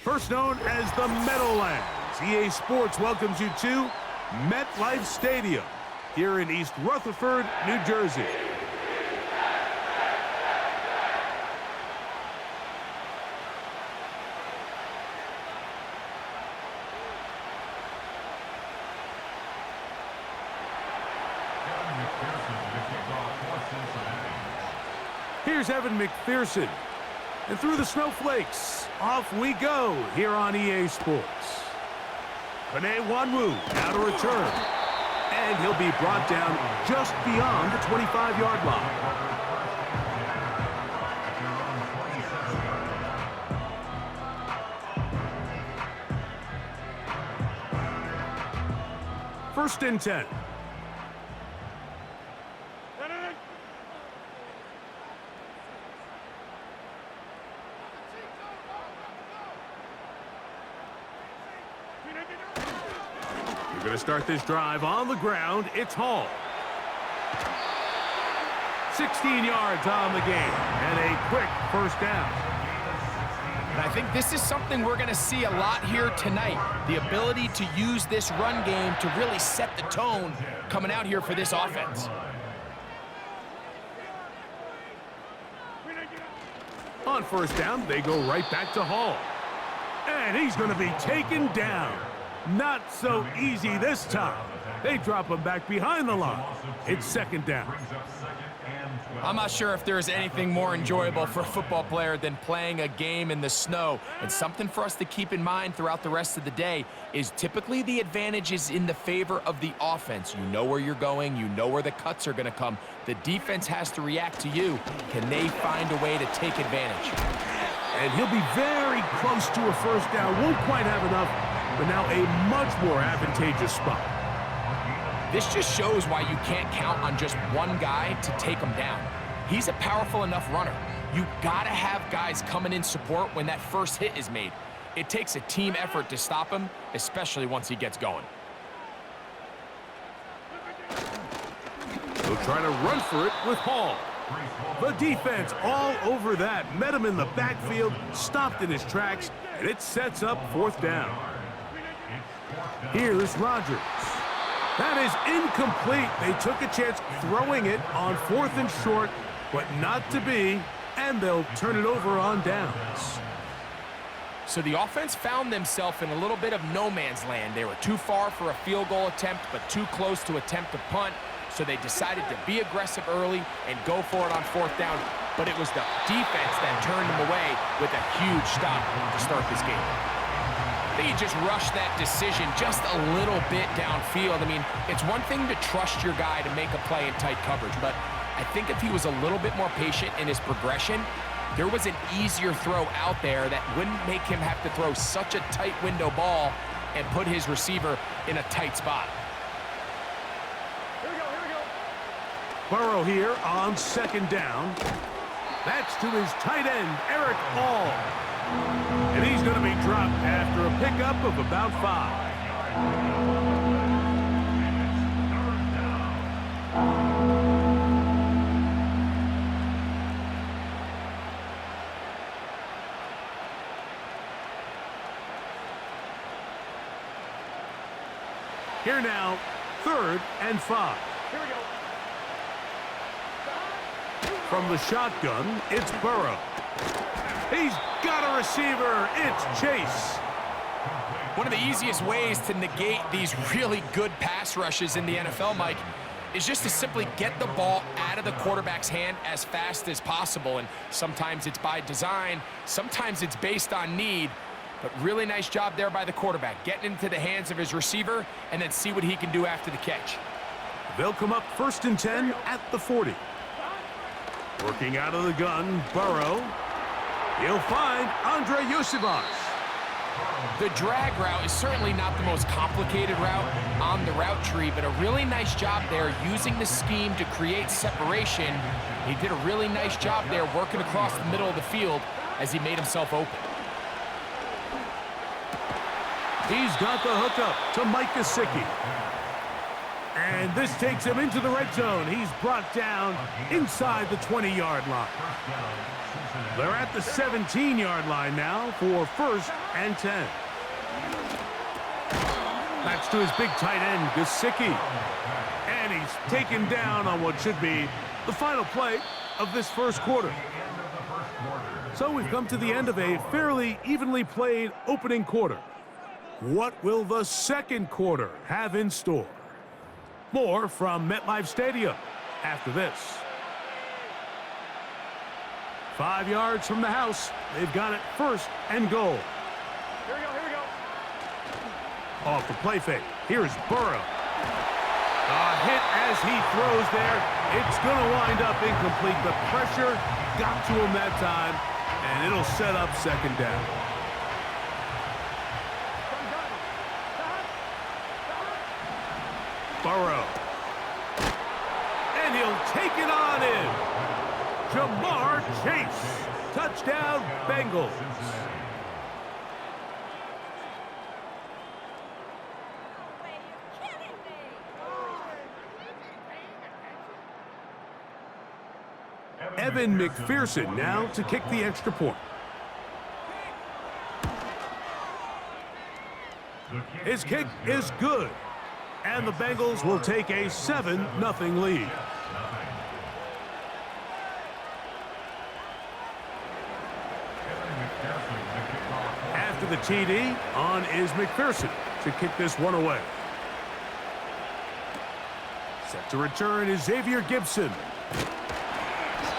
First known as the Meadowlands, EA Sports welcomes you to MetLife Stadium here in East Rutherford, New Jersey. Here's Evan McPherson. And through the snowflakes, off we go here on EA Sports. Panay Wanwu now to return. And he'll be brought down just beyond the 25-yard line. First and 10. We're going to start this drive on the ground. It's Hall. 16 yards on the game and a quick first down. And I think this is something we're going to see a lot here tonight. The ability to use this run game to really set the tone coming out here for this offense. On first down, they go right back to Hall. And he's going to be taken down. Not so easy this time. They drop him back behind the line. It's second down. I'm not sure if there's anything more enjoyable for a football player than playing a game in the snow. And something for us to keep in mind throughout the rest of the day is typically the advantage is in the favor of the offense. You know where you're going. You know where the cuts are going to come. The defense has to react to you. Can they find a way to take advantage? And he'll be very close to a first down. Won't quite have enough, but now a much more advantageous spot. This just shows why you can't count on just one guy to take him down. He's a powerful enough runner. You gotta have guys coming in support when that first hit is made. It takes a team effort to stop him, especially once he gets going. They'll try to run for it with Hall. The defense all over that. Met him in the backfield, stopped in his tracks, and it sets up fourth down. Here's Rodgers. That is incomplete. They took a chance throwing it on fourth and short, but not to be, and they'll turn it over on downs. So the offense found themselves in a little bit of no man's land. They were too far for a field goal attempt, but too close to attempt a punt. So they decided to be aggressive early and go for it on fourth down. But it was the defense that turned them away with a huge stop to start this game. I think he just rushed that decision just a little bit downfield. I mean, it's one thing to trust your guy to make a play in tight coverage, but I think if he was a little bit more patient in his progression, there was an easier throw out there that wouldn't make him have to throw such a tight window ball and put his receiver in a tight spot. Burrow here on second down. That's to his tight end, Eric Hall. And he's going to be dropped after a pickup of about 5. Here now, 3rd and 5. Here we go. From the shotgun, it's Burrow. He's got a receiver. It's Chase. One of the easiest ways to negate these really good pass rushes in the NFL, Mike, is just to simply get the ball out of the quarterback's hand as fast as possible. And sometimes it's by design, sometimes it's based on need. But really nice job there by the quarterback, getting into the hands of his receiver and then see what he can do after the catch. They'll come up 1st and 10 at the 40. Working out of the gun, Burrow. He'll find Andre Yosivas. The drag route is certainly not the most complicated route on the route tree, but a really nice job there using the scheme to create separation. He did a really nice job there working across the middle of the field as he made himself open. He's got the hookup to Mike Gesicki. And this takes him into the red zone. He's brought down inside the 20-yard line. They're at the 17-yard line now for 1st and 10. That's to his big tight end, Gesicki. And he's taken down on what should be the final play of this first quarter. So we've come to the end of a fairly evenly played opening quarter. What will the second quarter have in store? More from MetLife Stadium after this. 5 yards from the house. They've got it 1st and goal. Here we go. Off the play fake. Here's Burrow. A hit as he throws there. It's going to wind up incomplete. The pressure got to him that time, and it'll set up 2nd down. Burrow. And he'll take it on in. Jamar Chase. Touchdown, Bengals. Evan McPherson now to kick the extra point. His kick is good. And the Bengals will take a 7-0 lead. After the TD, on is McPherson to kick this one away. Set to return is Xavier Gibson.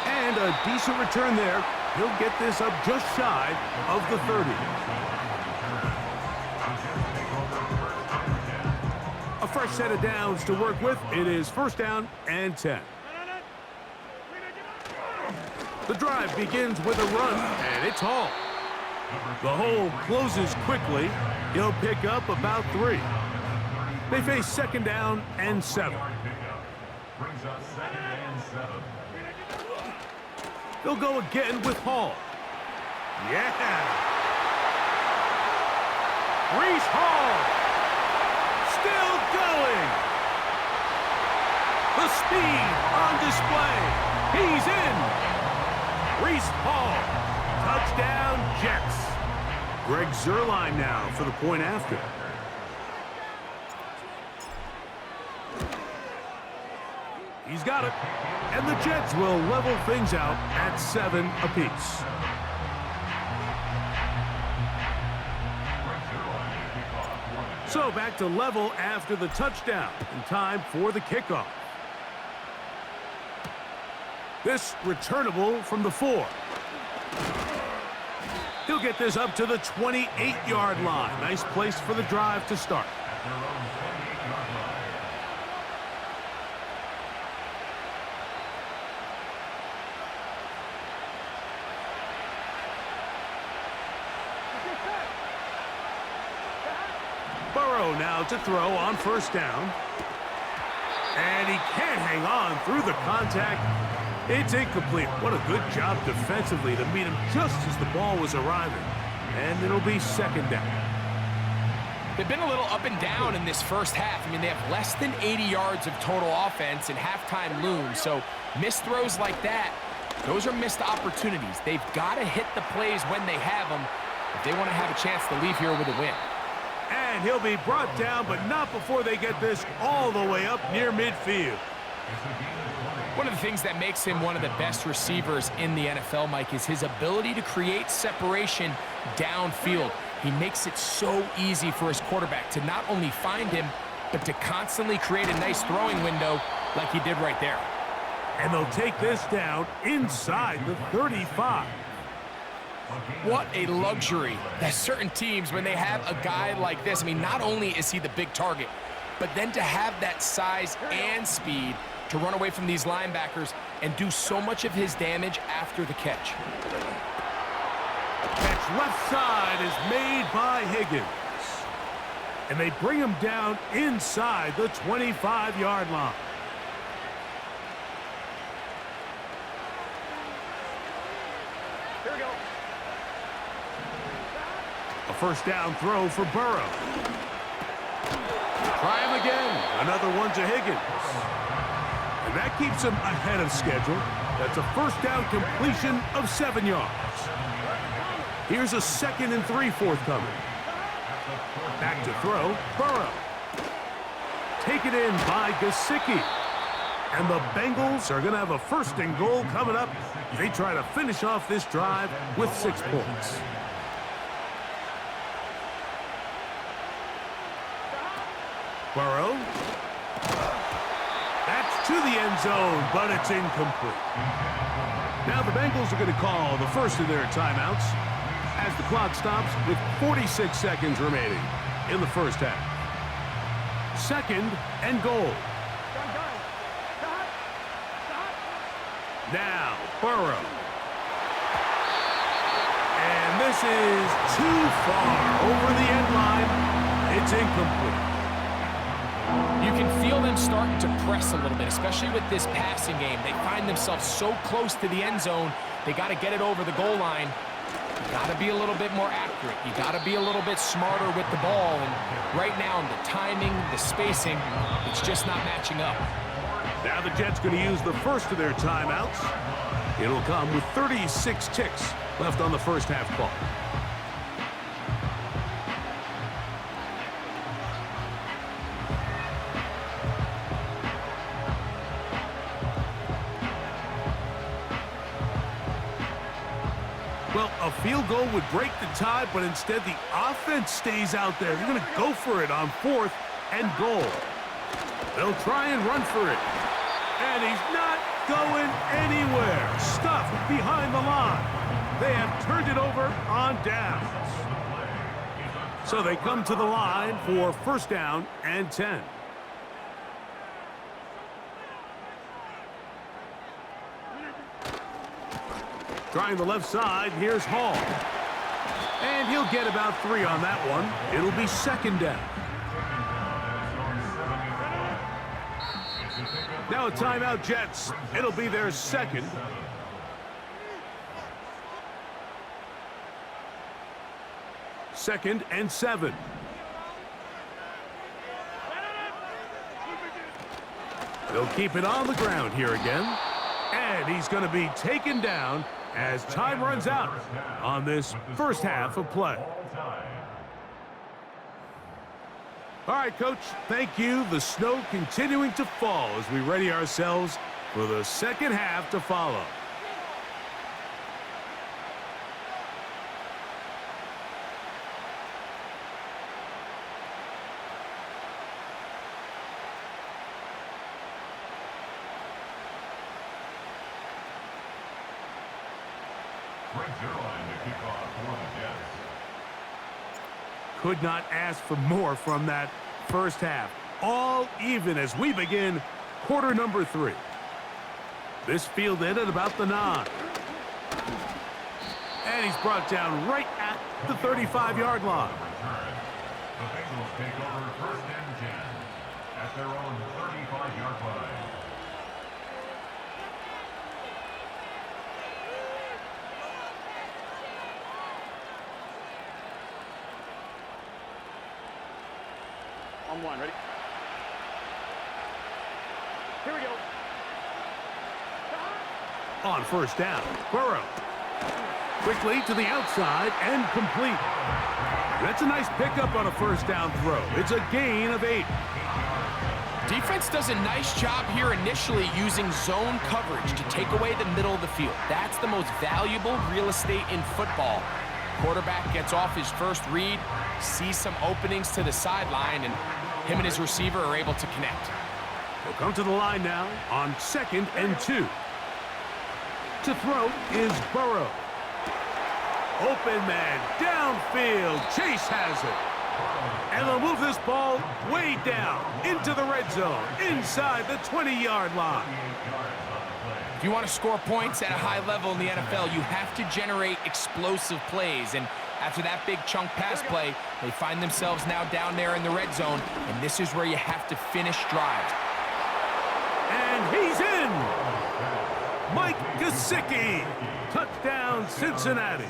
And a decent return there. He'll get this up just shy of the 30. A fresh set of downs to work with. It is 1st down and 10. The drive begins with a run, and it's Hall. The hole closes quickly. He'll pick up about 3. They face 2nd down and 7. They'll go again with Hall. Yeah! Breece Hall! Still going! The speed on display. He's in! Breece Hall. Touchdown, Jets. Greg Zuerlein now for the point after. He's got it. And the Jets will level things out at 7 apiece. So back to level after the touchdown. And time for the kickoff. This returnable from the 4. He'll get this up to the 28-yard line. Nice place for the drive to start. Burrow now to throw on 1st down. And he can't hang on through the contact. It's incomplete. What a good job defensively to meet him just as the ball was arriving. And it'll be 2nd down. They've been a little up and down in this first half. I mean, they have less than 80 yards of total offense and halftime looms. So missed throws like that, those are missed opportunities. They've got to hit the plays when they have them if they want to have a chance to leave here with a win. And he'll be brought down, but not before they get this all the way up near midfield. One of the things that makes him one of the best receivers in the NFL, Mike, is his ability to create separation downfield. He makes it so easy for his quarterback to not only find him, but to constantly create a nice throwing window like he did right there. And they'll take this down inside the 35. What a luxury that certain teams, when they have a guy like this, I mean, not only is he the big target, but then to have that size and speed to run away from these linebackers and do so much of his damage after the catch. Catch left side is made by Higgins. And they bring him down inside the 25-yard line. Here we go. A 1st down throw for Burrow. Try him again. Another one to Higgins. And that keeps him ahead of schedule. That's a first down completion of 7 yards. Here's a 2nd and 3 forthcoming. Back to throw, Burrow. Taken in by Gesicki. And the Bengals are going to have a 1st and goal coming up. They try to finish off this drive with 6 points. Burrow. That's to the end zone, but it's incomplete. Now the Bengals are going to call the first of their timeouts as the clock stops with 46 seconds remaining in the first half. 2nd and goal. Now, Burrow. And this is too far over the end line. It's incomplete. You can feel them starting to press a little bit, especially with this passing game. They find themselves so close to the end zone, they got to get it over the goal line. You got to be a little bit more accurate. You got to be a little bit smarter with the ball. And right now, the timing, the spacing, it's just not matching up. Now the Jets going to use the first of their timeouts. It'll come with 36 ticks left on the first half clock. Well, a field goal would break the tie, but instead the offense stays out there. They're going to go for it on 4th and goal. They'll try and run for it. And he's not going anywhere. Stuffed behind the line. They have turned it over on downs. So they come to the line for 1st down and 10. Trying the left side, here's Hall. And he'll get about 3 on that one. It'll be 2nd down. Now a timeout, Jets. It'll be their 2nd. Second and 7. They'll keep it on the ground here again. And he's going to be taken down as time runs out on this first half of play. All right, Coach, thank you. The snow continuing to fall as we ready ourselves for the second half to follow. Could not ask for more from that first half. All even as we begin quarter number 3. This field ended about the 9. And he's brought down right at the 35-yard line. The Bengals take over 1st and 10 at their own 35-yard line. On 1, ready? Here we go. On 1st down, Burrow. Quickly to the outside and complete. That's a nice pickup on a 1st down throw. It's a gain of 8. Defense does a nice job here initially using zone coverage to take away the middle of the field. That's the most valuable real estate in football. Quarterback gets off his first read, sees some openings to the sideline, and him and his receiver are able to connect. We'll come to the line now on 2nd and 2. To throw is Burrow. Open man downfield. Chase has it. And they'll move this ball way down into the red zone, inside the 20-yard line. If you want to score points at a high level in the NFL, you have to generate explosive plays. And after that big chunk pass play, they find themselves now down there in the red zone. And this is where you have to finish drives. And he's in. Mike Gesicki. Touchdown, Cincinnati.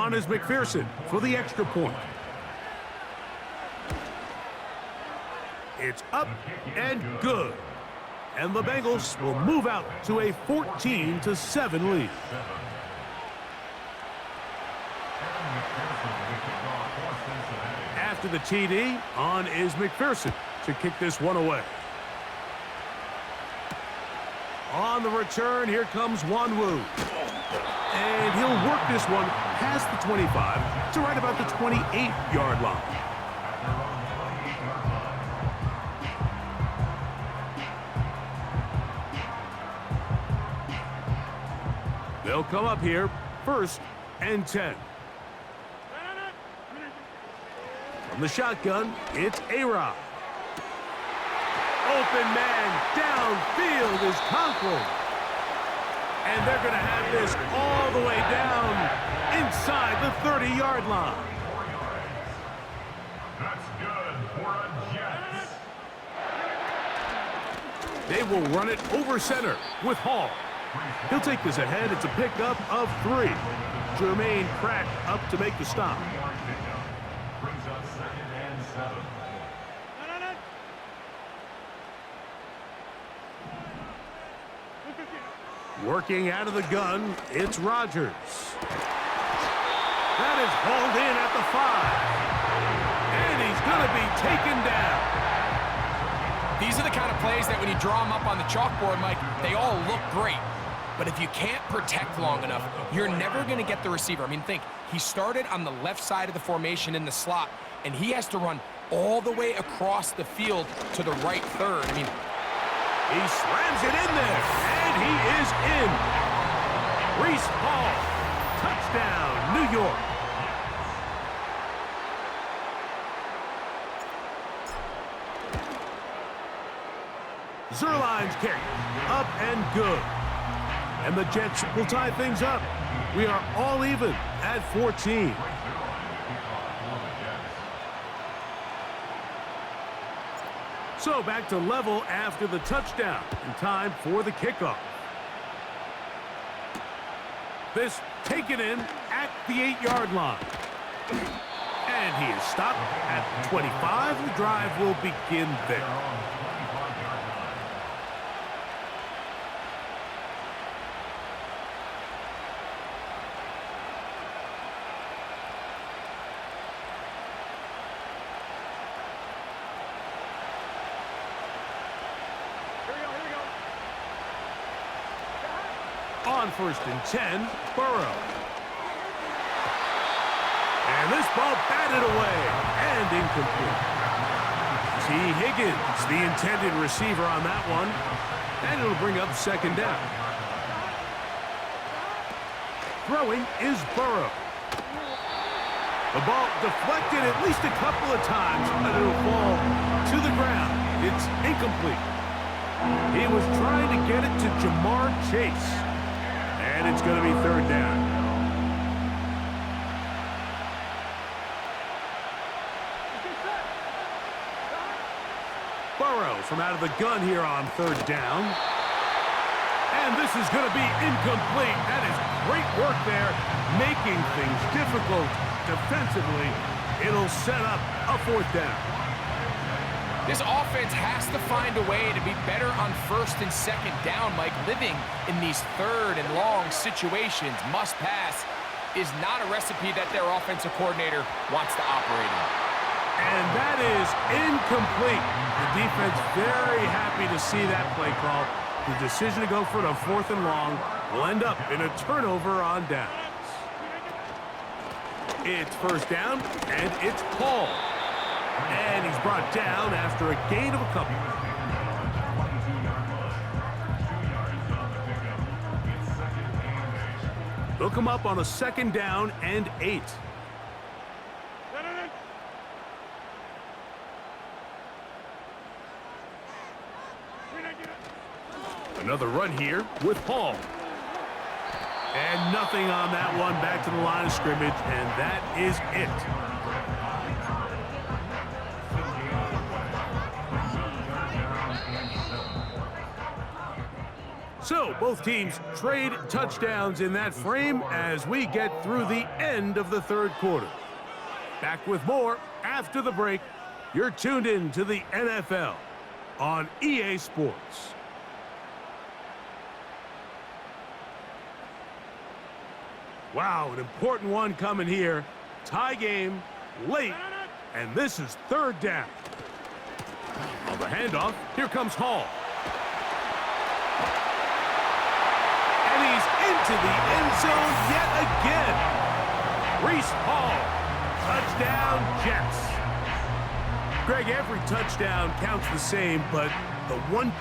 On is McPherson for the extra point. It's up and good. And the Bengals will move out to a 14-7 lead. After the TD, on is McPherson to kick this one away. On the return, here comes Wanwu. And he'll work this one past the 25 to right about the 28-yard line. They'll come up here, 1st and 10. From the shotgun, it's A-Rod. Open man downfield is Conklin. And they're going to have this all the way down inside the 30-yard line. That's good for a Jets. They will run it over center with Hall. He'll take this ahead. It's a pickup of 3. Jermaine Pratt up to make the stop. Brings up 2nd and 7. Working out of the gun, it's Rodgers. That is hauled in at the 5. And he's going to be taken down. These are the kind of plays that when you draw them up on the chalkboard, Mike, they all look great. But if you can't protect long enough, you're never going to get the receiver. I mean, think, he started on the left side of the formation in the slot, and he has to run all the way across the field to the right third. I mean, he slams it in there, and he is in. Reese Hall, touchdown, New York. Zerline's kick, up and good. And the Jets will tie things up. We are all even at 14. So back to level after the touchdown, and time for the kickoff. This taken in at the 8-yard line. And he is stopped at the 25. The drive will begin there. On 1st and 10, Burrow. And this ball batted away and incomplete. T. Higgins, the intended receiver on that one. And it'll bring up 2nd down. Throwing is Burrow. The ball deflected at least a couple of times, and it'll fall to the ground. It's incomplete. He was trying to get it to Jamar Chase. And it's going to be 3rd down. Burrow from out of the gun here on 3rd down. And this is going to be incomplete. That is great work there, making things difficult defensively. It'll set up a 4th down. this offense has to find a way to be better on 1st and 2nd down. Mike, living in these 3rd and long situations, must pass, is not a recipe that their offensive coordinator wants to operate in. And that is incomplete. The defense very happy to see that play call. The decision to go for it on 4th and long will end up in a turnover on downs. It's 1st down, and it's Paul. And he's brought down after a gain of a couple. They'll come up on a 2nd down and 8. Another run here with Paul. And nothing on that one, back to the line of scrimmage, and that is it. So both teams trade touchdowns in that frame as we get through the end of the third quarter. Back with more after the break. You're tuned in to the NFL on EA Sports. Wow, an important one coming here. Tie game, late, and this is third down. On the handoff, here comes Hall. And he's into the end zone yet again. Reese Hall, touchdown Jets. Greg, every touchdown counts the same, but the one...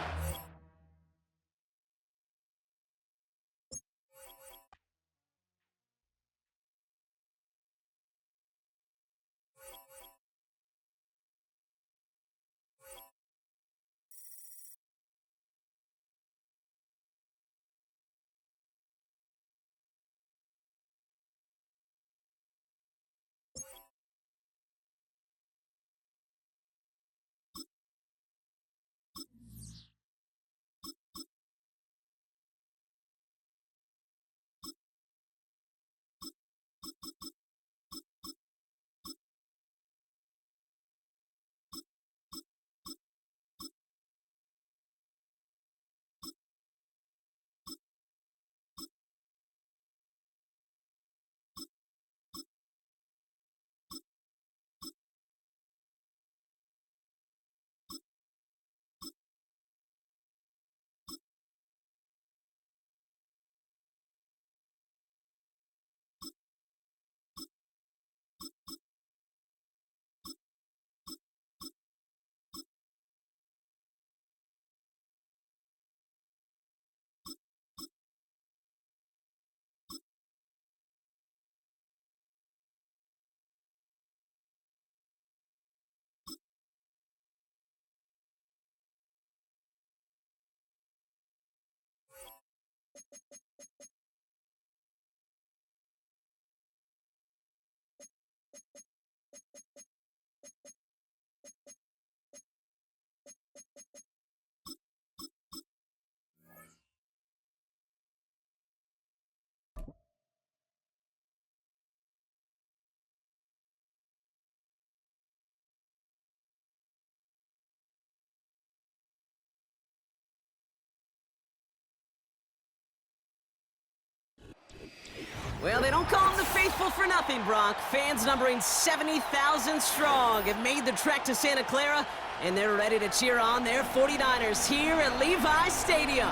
Well, they don't call them the faithful for nothing, Brock. Fans numbering 70,000 strong have made the trek to Santa Clara, and they're ready to cheer on their 49ers here at Levi's Stadium.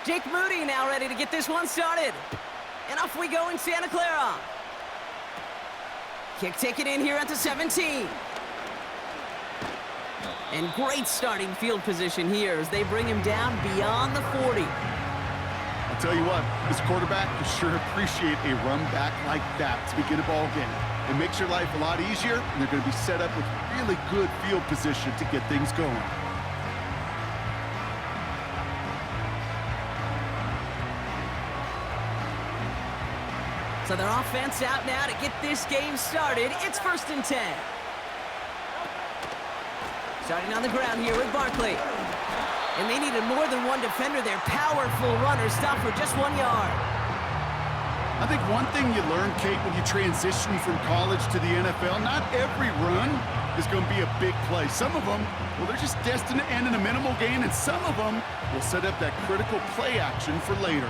Jake Moody now ready to get this one started. And off we go in Santa Clara. Kick taken in here at the 17. And great starting field position here as they bring him down beyond the 40. I'll tell you what, this quarterback will sure appreciate a run back like that to begin a ball game. It makes your life a lot easier, and they're going to be set up with really good field position to get things going. So their offense out now to get this game started. It's 1st and 10. Starting on the ground here with Barkley. And they needed more than one defender. Their powerful runner stopped for just 1 yard. I think one thing you learn, Kate, when you transition from college to the NFL, not every run is going to be a big play. Some of them, well, they're just destined to end in a minimal gain, and some of them will set up that critical play action for later.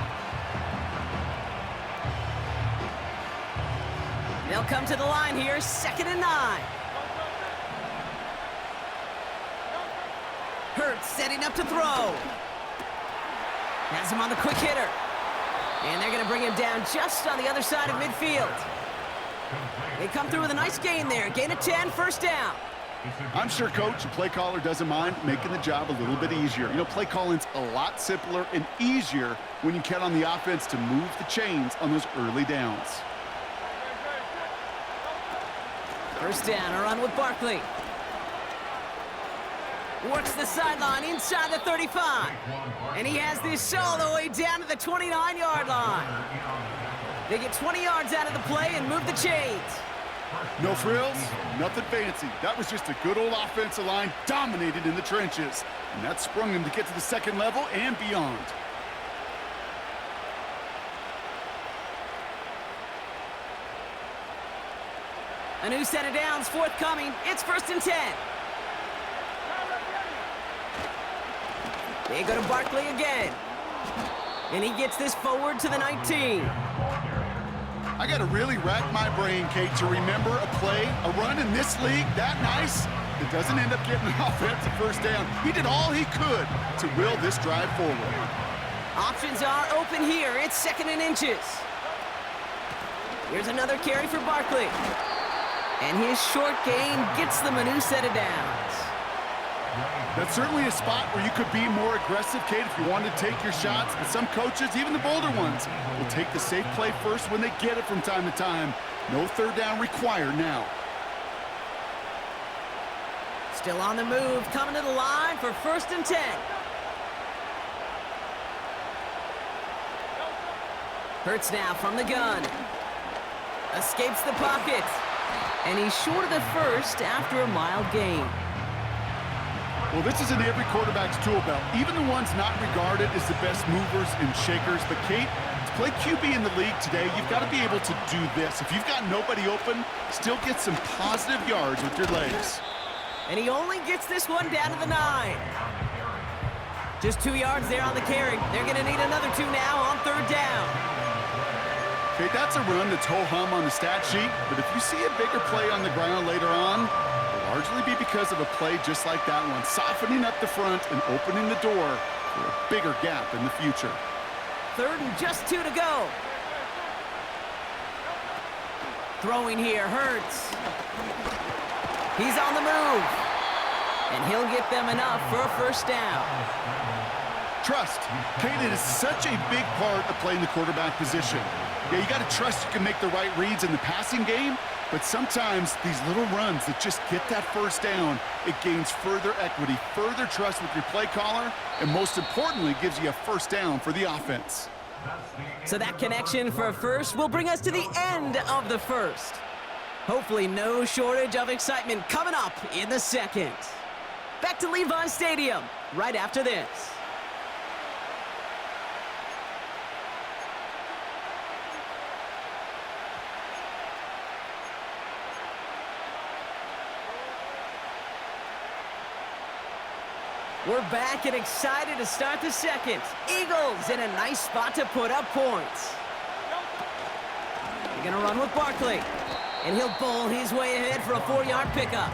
They'll come to the line here, 2nd and 9. Hurts setting up to throw. Has him on the quick hitter. And they're going to bring him down just on the other side of midfield. They come through with a nice gain there. Gain of 10, 1st down. I'm sure coach and play caller doesn't mind making the job a little bit easier. You know, play calling's a lot simpler and easier when you count on the offense to move the chains on those early downs. First down, a run with Barkley. Works the sideline inside the 35. And he has this all the way down to the 29-yard line. They get 20 yards out of the play and move the chains. No frills, nothing fancy. That was just a good old offensive line dominated in the trenches. And that sprung him to get to the second level and beyond. A new set of downs forthcoming. It's 1st and 10. They go to Barkley again. And he gets this forward to the 19. I got to really rack my brain, Kate, to remember a play, a run in this league that nice that doesn't end up getting an offensive first down. He did all he could to will this drive forward. Options are open here. It's 2nd and inches. Here's another carry for Barkley. And his short gain gets them a new set of downs. That's certainly a spot where you could be more aggressive, Kate, if you wanted to take your shots. But some coaches, even the bolder ones, will take the safe play first when they get it from time to time. No third down required now. Still on the move, coming to the line for 1st and 10. Hurts now from the gun. Escapes the pocket. And he's short of the first after a mild gain. Well, this is in every quarterback's tool belt, even the ones not regarded as the best movers and shakers. But, Kate, to play QB in the league today, you've got to be able to do this. If you've got nobody open, still get some positive yards with your legs. And he only gets this one down to the 9. Just 2 yards there on the carry. They're going to need another 2 now on 3rd down. Okay, that's a run that's ho-hum on the stat sheet, but if you see a bigger play on the ground later on, it'll largely be because of a play just like that one, softening up the front and opening the door for a bigger gap in the future. 3rd and just 2 to go. Throwing here, Hurts. He's on the move. And he'll get them enough for a first down. Trust. Kate, it is such a big part of playing the quarterback position. Yeah, you got to trust you can make the right reads in the passing game, but sometimes these little runs that just get that first down, it gains further equity, further trust with your play caller, and most importantly, gives you a first down for the offense. So that connection for a first will bring us to the end of the first. Hopefully no shortage of excitement coming up in the second. Back to Levi Stadium right after this. We're back and excited to start the second. Eagles in a nice spot to put up points. They're gonna run with Barkley. And he'll bowl his way ahead for a 4-yard pickup.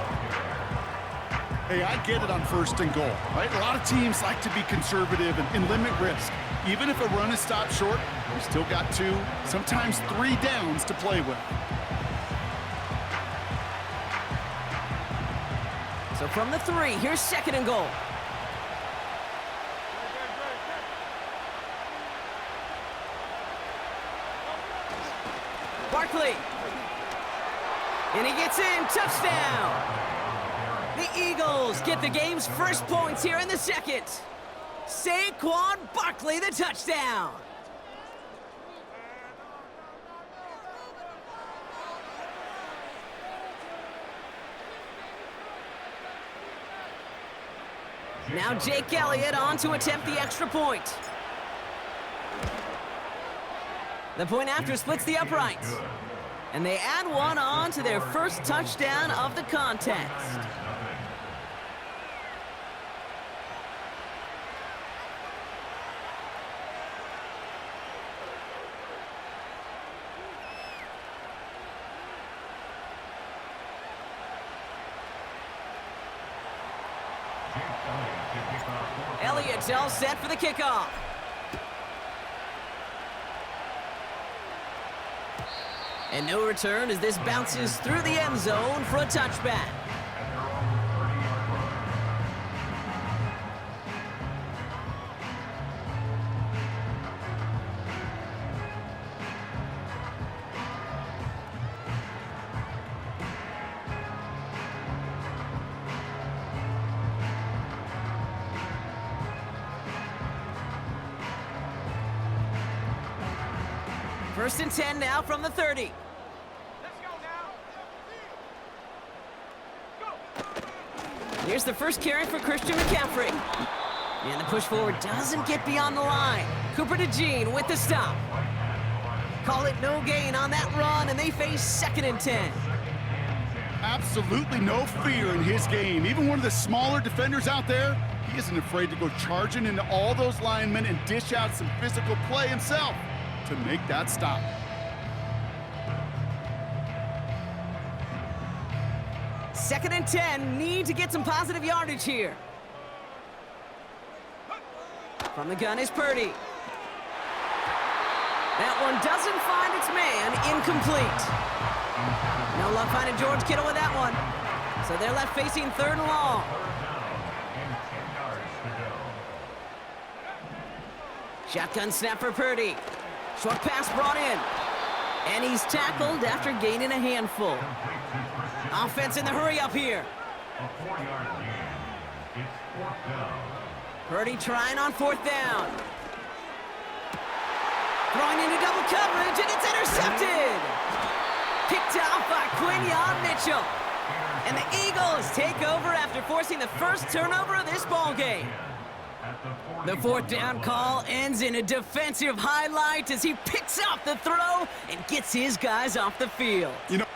Hey, I get it on 1st and goal, right? A lot of teams like to be conservative and limit risk. Even if a run is stopped short, you still got 2, sometimes 3 downs to play with. So from the 3, here's 2nd and goal. Barkley. And he gets in. Touchdown. The Eagles get the game's first points here in the second. Saquon Barkley, the touchdown. Now Jake Elliott on to attempt the extra point. The point after splits the uprights. And they add one on to their first touchdown of the contest. Elliott's all set for the kickoff. And no return as this bounces through the end zone for a touchback. First and 10 now from the 30. Here's the first carry for Christian McCaffrey. And the push forward doesn't get beyond the line. Cooper to Jean with the stop. Call it no gain on that run, and they face 2nd and 10. Absolutely no fear in his game. Even one of the smaller defenders out there, he isn't afraid to go charging into all those linemen and dish out some physical play himself to make that stop. Second and 10, need to get some positive yardage here. From the gun is Purdy. That one doesn't find its man, incomplete. No luck finding George Kittle with that one. So they're left facing 3rd and long. Shotgun snap for Purdy. Short pass brought in. And he's tackled after gaining a handful. Offense in the hurry up here. A 4-yard gain. It's 4th down. Purdy trying on 4th down. Throwing into double coverage, and it's intercepted. Picked off by Quinyon Mitchell. And the Eagles take over after forcing the first turnover of this ball game. The 4th down call ends in a defensive highlight as he picks up the throw and gets his guys off the field. You know,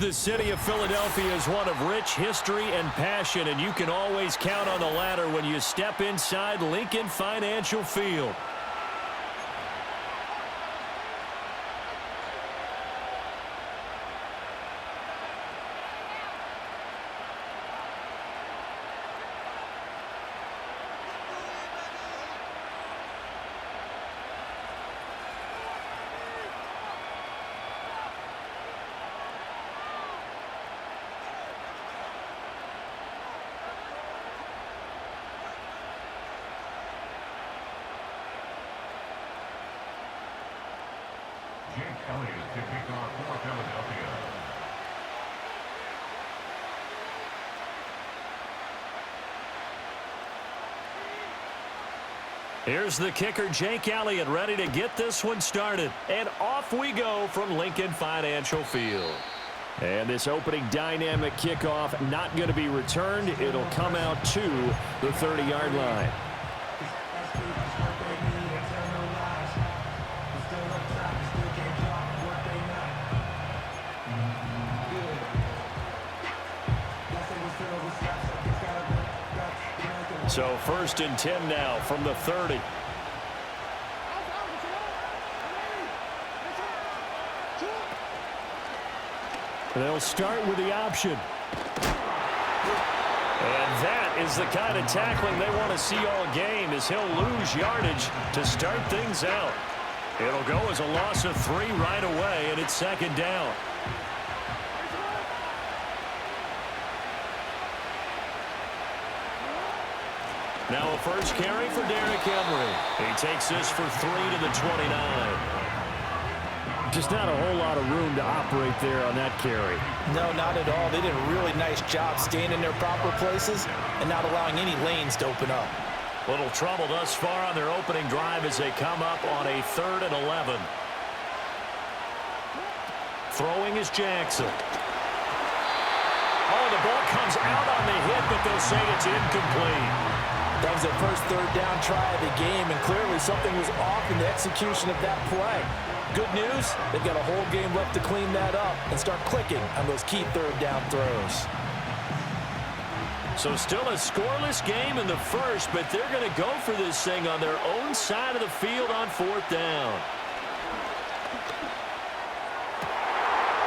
The city of Philadelphia is one of rich history and passion, and you can always count on the latter when you step inside Lincoln Financial Field. Jake Elliott to kick off for Philadelphia. Here's the kicker, Jake Elliott, ready to get this one started. And off we go from Lincoln Financial Field. And this opening dynamic kickoff not going to be returned. It'll come out to the 30-yard line. So 1st and 10 now from the 30. They'll start with the option. And that is the kind of tackling they want to see all game, as he'll lose yardage to start things out. It'll go as a loss of 3 right away, and it's second down. Now a first carry for Derrick Henry. He takes this for 3 to the 29. Just not a whole lot of room to operate there on that carry. No, not at all. They did a really nice job staying in their proper places and not allowing any lanes to open up. Little trouble thus far on their opening drive as they come up on a 3rd and 11. Throwing is Jackson. Oh, the ball comes out on the hit, but they'll say it's incomplete. That was their first 3rd down try of the game, and clearly something was off in the execution of that play. Good news, they've got a whole game left to clean that up and start clicking on those key 3rd down throws. So still a scoreless game in the first, but they're going to go for this thing on their own side of the field on 4th down.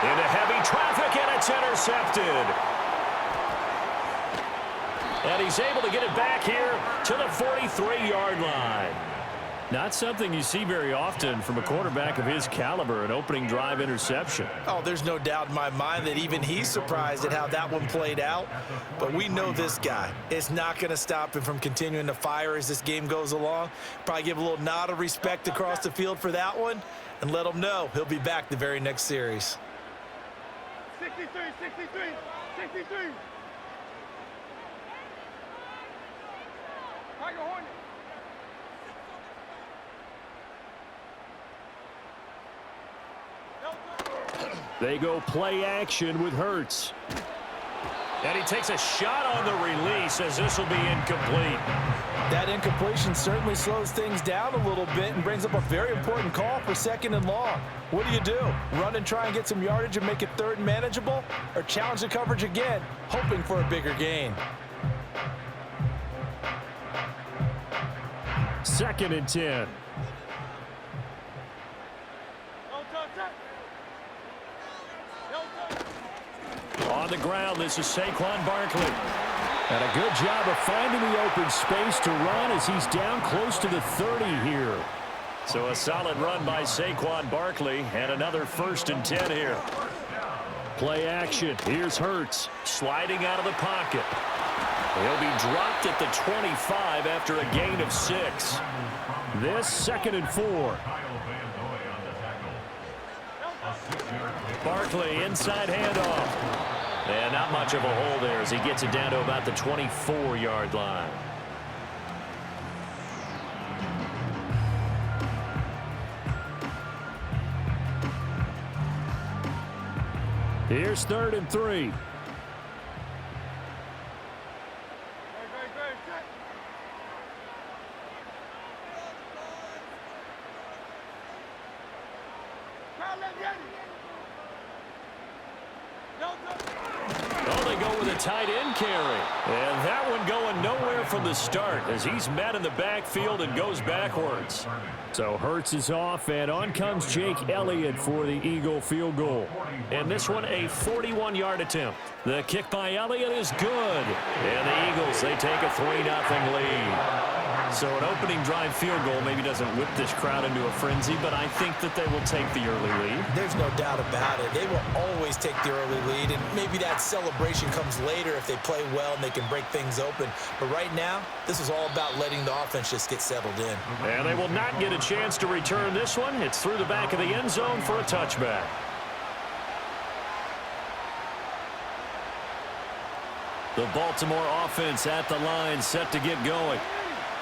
Into heavy traffic, and it's intercepted. And he's able to get it back here to the 43-yard line. Not something you see very often from a quarterback of his caliber, an opening drive interception. Oh, there's no doubt in my mind that even he's surprised at how that one played out. But we know this guy. It's not going to stop him from continuing to fire as this game goes along. Probably give a little nod of respect across the field for that one and let him know he'll be back the very next series. 63, 63, 63. Tiger Hornet. They go play action with Hurts. And he takes a shot on the release as this will be incomplete. That incompletion certainly slows things down a little bit and brings up a very important call for 2nd and long. What do? Run and try and get some yardage and make it 3rd and manageable? Or challenge the coverage again, hoping for a bigger gain? 2nd and 10. On the ground, this is Saquon Barkley. And a good job of finding the open space to run as he's down close to the 30 here. So a solid run by Saquon Barkley and another 1st and 10 here. Play action. Here's Hurts. Sliding out of the pocket. He'll be dropped at the 25 after a gain of 6. This 2nd and 4. Barkley inside handoff. And not much of a hole there as he gets it down to about the 24-yard line. Here's 3rd and 3. Oh, they go with a tight end carry. And that one going nowhere from the start as he's met in the backfield and goes backwards. So Hurts is off, and on comes Jake Elliott for the Eagle field goal. And this one a 41-yard attempt. The kick by Elliott is good. And the Eagles, they take a 3-0 lead. So an opening drive field goal maybe doesn't whip this crowd into a frenzy, but I think that they will take the early lead. There's no doubt about it. They will always take the early lead, and maybe that celebration comes later if they play well and they can break things open. But right now, this is all about letting the offense just get settled in. And they will not get a chance to return this one. It's through the back of the end zone for a touchback. The Baltimore offense at the line, set to get going.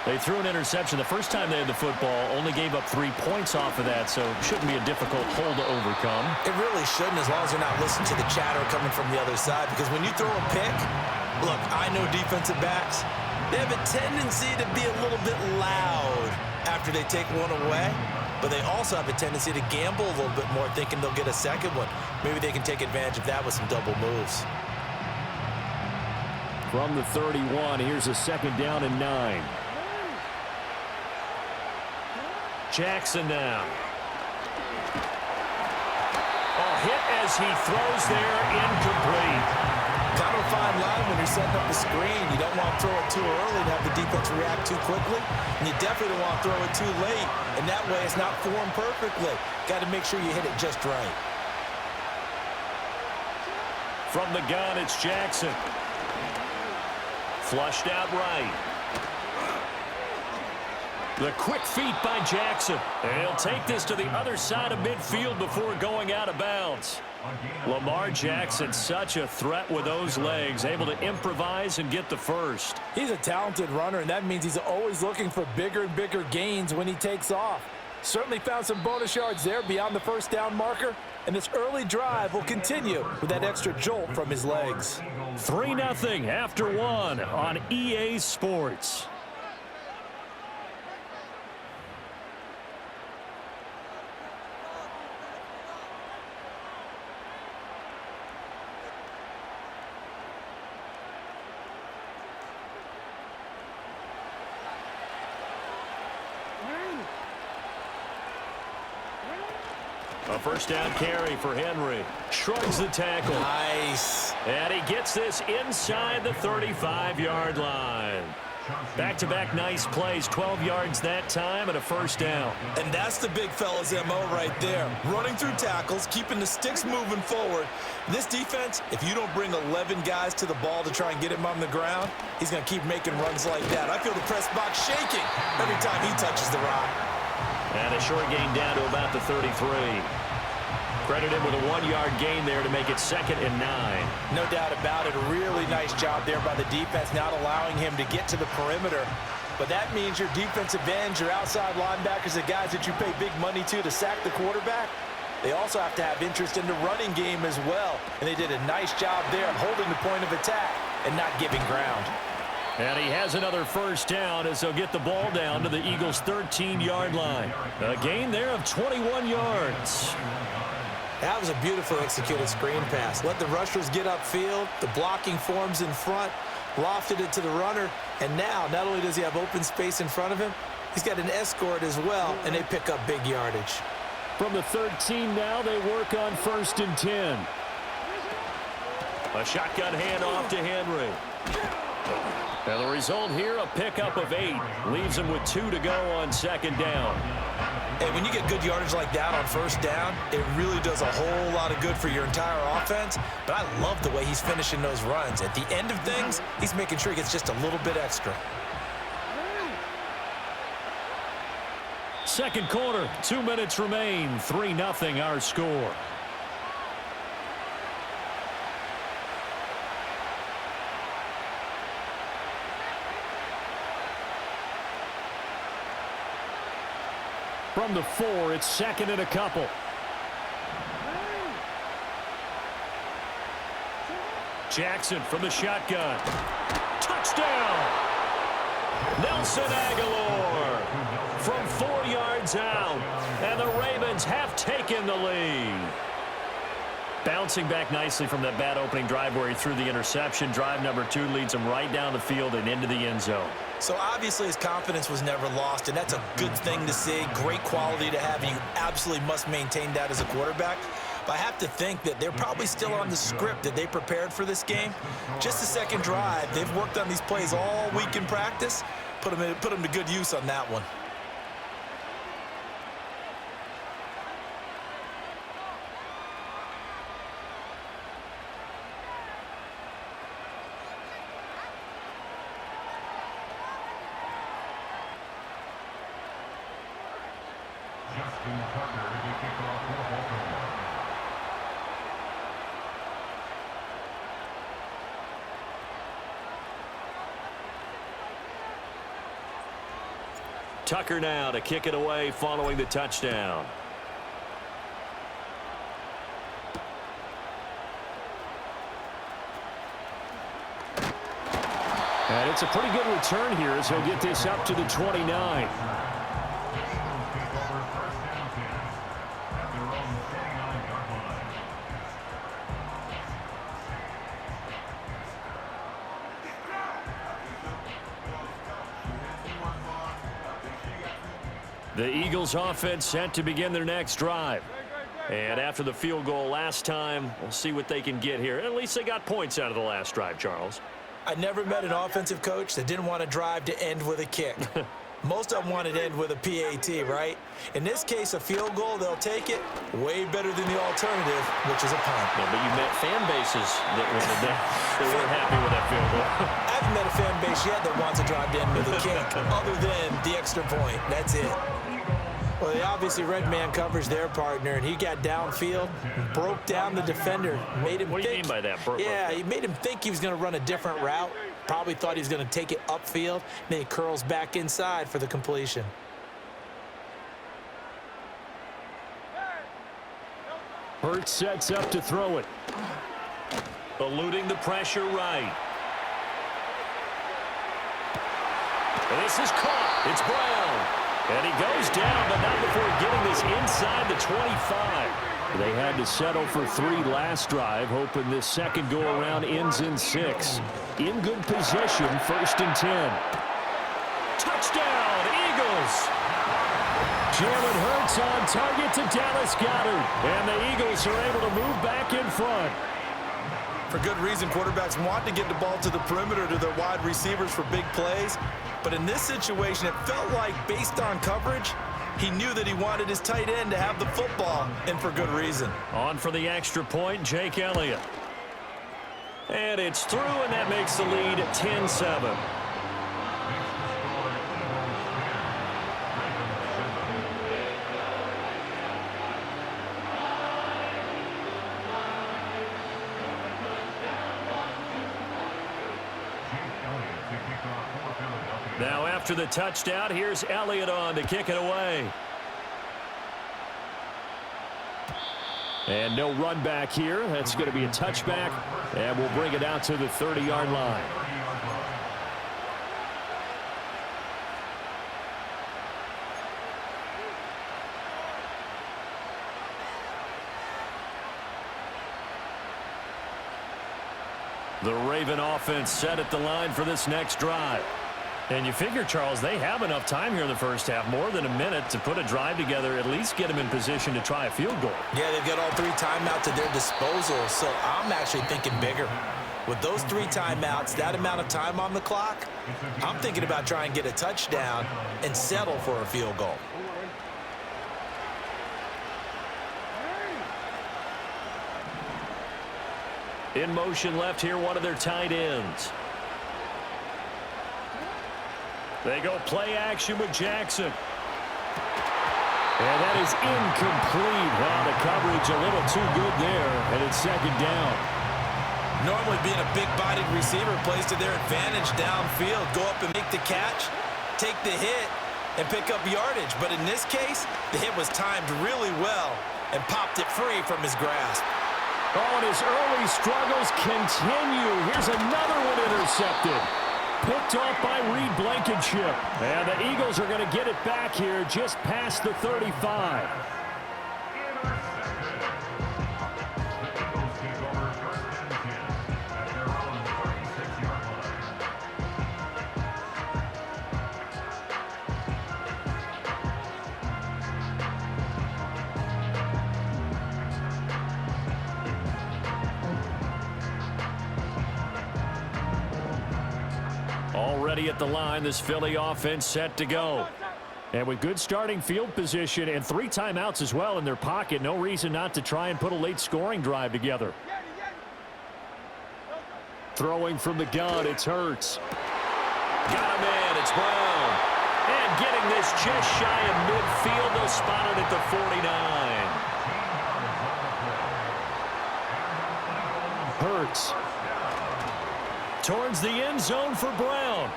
They threw an interception the first time they had the football, only gave up 3 points off of that, so it shouldn't be a difficult hole to overcome. It really shouldn't, as long as you're not listening to the chatter coming from the other side, because when you throw a pick, look, I know defensive backs, they have a tendency to be a little bit loud after they take one away, but they also have a tendency to gamble a little bit more, thinking they'll get a second one. Maybe they can take advantage of that with some double moves. From the 31, here's a 2nd down and 9. Jackson now. Oh, hit as he throws there, incomplete. Kind of a fine line when you're setting up a screen. You don't want to throw it too early and have the defense react too quickly, and you definitely don't want to throw it too late, and that way it's not formed perfectly. Got to make sure you hit it just right. From the gun, it's Jackson. Flushed out right. The quick feet by Jackson. And he'll take this to the other side of midfield before going out of bounds. Lamar Jackson, such a threat with those legs, able to improvise and get the first. He's a talented runner, and that means he's always looking for bigger and bigger gains when he takes off. Certainly found some bonus yards there beyond the first down marker, and this early drive will continue with that extra jolt from his legs. 3-0 after 1 on EA Sports. A first down carry for Henry. Shrugs the tackle. Nice. And he gets this inside the 35-yard line. Back-to-back nice plays, 12 yards that time and a first down. And that's the big fella's MO right there. Running through tackles, keeping the sticks moving forward. This defense, if you don't bring 11 guys to the ball to try and get him on the ground, he's going to keep making runs like that. I feel the press box shaking every time he touches the rock. And a short gain down to about the 33. Credit him with a 1-yard gain there to make it 2nd and 9. No doubt about it. A really nice job there by the defense, not allowing him to get to the perimeter. But that means your defensive ends, your outside linebackers, the guys that you pay big money to sack the quarterback, they also have to have interest in the running game as well. And they did a nice job there of holding the point of attack and not giving ground. And he has another first down as they'll get the ball down to the Eagles' 13-yard line. A gain there of 21 yards. That was a beautiful executed screen pass. Let the rushers get upfield. The blocking forms in front. Lofted it to the runner. And now, not only does he have open space in front of him, he's got an escort as well, and they pick up big yardage. From the 13 now, they work on 1st and 10. A shotgun handoff to Henry. And the result here, a pickup of 8. Leaves him with 2 to go on 2nd down. And when you get good yardage like that on 1st down, it really does a whole lot of good for your entire offense. But I love the way he's finishing those runs. At the end of things, he's making sure he gets just a little bit extra. Second quarter, 2 minutes remain. 3-0 our score. From the 4, it's 2nd and a couple. Jackson from the shotgun. Touchdown! Nelson Aguilar from 4 yards out. And the Ravens have taken the lead. Bouncing back nicely from that bad opening drive where he threw the interception. Drive number 2 leads him right down the field and into the end zone. So obviously his confidence was never lost, and that's a good thing to see. Great quality to have, and you absolutely must maintain that as a quarterback. But I have to think that they're probably still on the script that they prepared for this game. Just the second drive, they've worked on these plays all week in practice. Put them to good use on that one. Tucker now to kick it away following the touchdown. And it's a pretty good return here as he'll get this up to the 29. The Eagles offense set to begin their next drive. And after the field goal last time, we'll see what they can get here. At least they got points out of the last drive, Charles. I never met an offensive coach that didn't want to drive to end with a kick. Most of them wanted to end with a PAT, right? In this case, a field goal, they'll take it way better than the alternative, which is a punt. Yeah, but you met fan bases that wanted that. They weren't happy with that field goal. I haven't met a fan base yet that wants to drive to end with a kick, other than the extra point. That's it. Well, they obviously red man coverage their partner, and he got downfield, broke down the defender, made him think. What do you mean by that? Yeah, he made him think he was going to run a different route. Probably thought he was going to take it upfield. Then he curls back inside for the completion. Hurts sets up to throw it. Eluding the pressure right. This is caught. It's Brown. And he goes down, but not before getting this inside the 25. They had to settle for 3 last drive, hoping this second go-around ends in 6. In good position, 1st and 10. Touchdown, Eagles! Jalen Hurts on target to Dallas Goedert. And the Eagles are able to move back in front. For good reason, quarterbacks want to get the ball to the perimeter to their wide receivers for big plays. But in this situation, it felt like, based on coverage, he knew that he wanted his tight end to have the football, and for good reason. On for the extra point, Jake Elliott. And it's through, and that makes the lead 10-7. Now after the touchdown, here's Elliott on to kick it away. And no run back here. That's going to be a touchback, and we'll bring it out to the 30-yard line. The Raven offense set at the line for this next drive. And you figure, Charles, they have enough time here in the first half, more than a minute, to put a drive together, at least get them in position to try a field goal. Yeah, they've got all 3 timeouts at their disposal, so I'm actually thinking bigger. With those 3 timeouts, that amount of time on the clock, I'm thinking about trying to get a touchdown and settle for a field goal. In motion left here, one of their tight ends. They go play action with Jackson. And that is incomplete. Wow, the coverage a little too good there, and it's 2nd down. Normally being a big-bodied receiver plays to their advantage downfield. Go up and make the catch, take the hit, and pick up yardage. But in this case, the hit was timed really well and popped it free from his grasp. Oh, and his early struggles continue. Here's another one intercepted. Picked off by Reed Blankenship. And the Eagles are going to get it back here just past the 35. Already at the line, this Philly offense set to go. And with good starting field position and 3 timeouts as well in their pocket, no reason not to try and put a late scoring drive together. Throwing from the gun, it's Hurts. Got him in, it's Brown. And getting this just shy of midfield, they'll spot it at the 49. Hurts. Towards the end zone for Brown.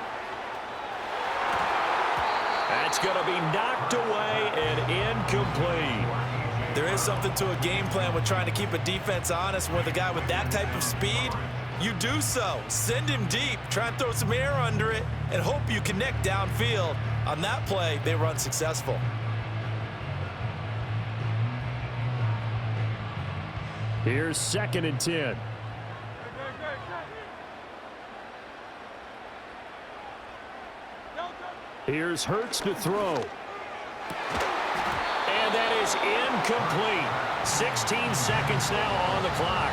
That's going to be knocked away and incomplete. There is something to a game plan with trying to keep a defense honest. With a guy with that type of speed, you do so. Send him deep, try and throw some air under it, and hope you connect downfield. On that play, they were unsuccessful. Here's 2nd and 10. Here's Hurts to throw. And that is incomplete. 16 seconds now on the clock.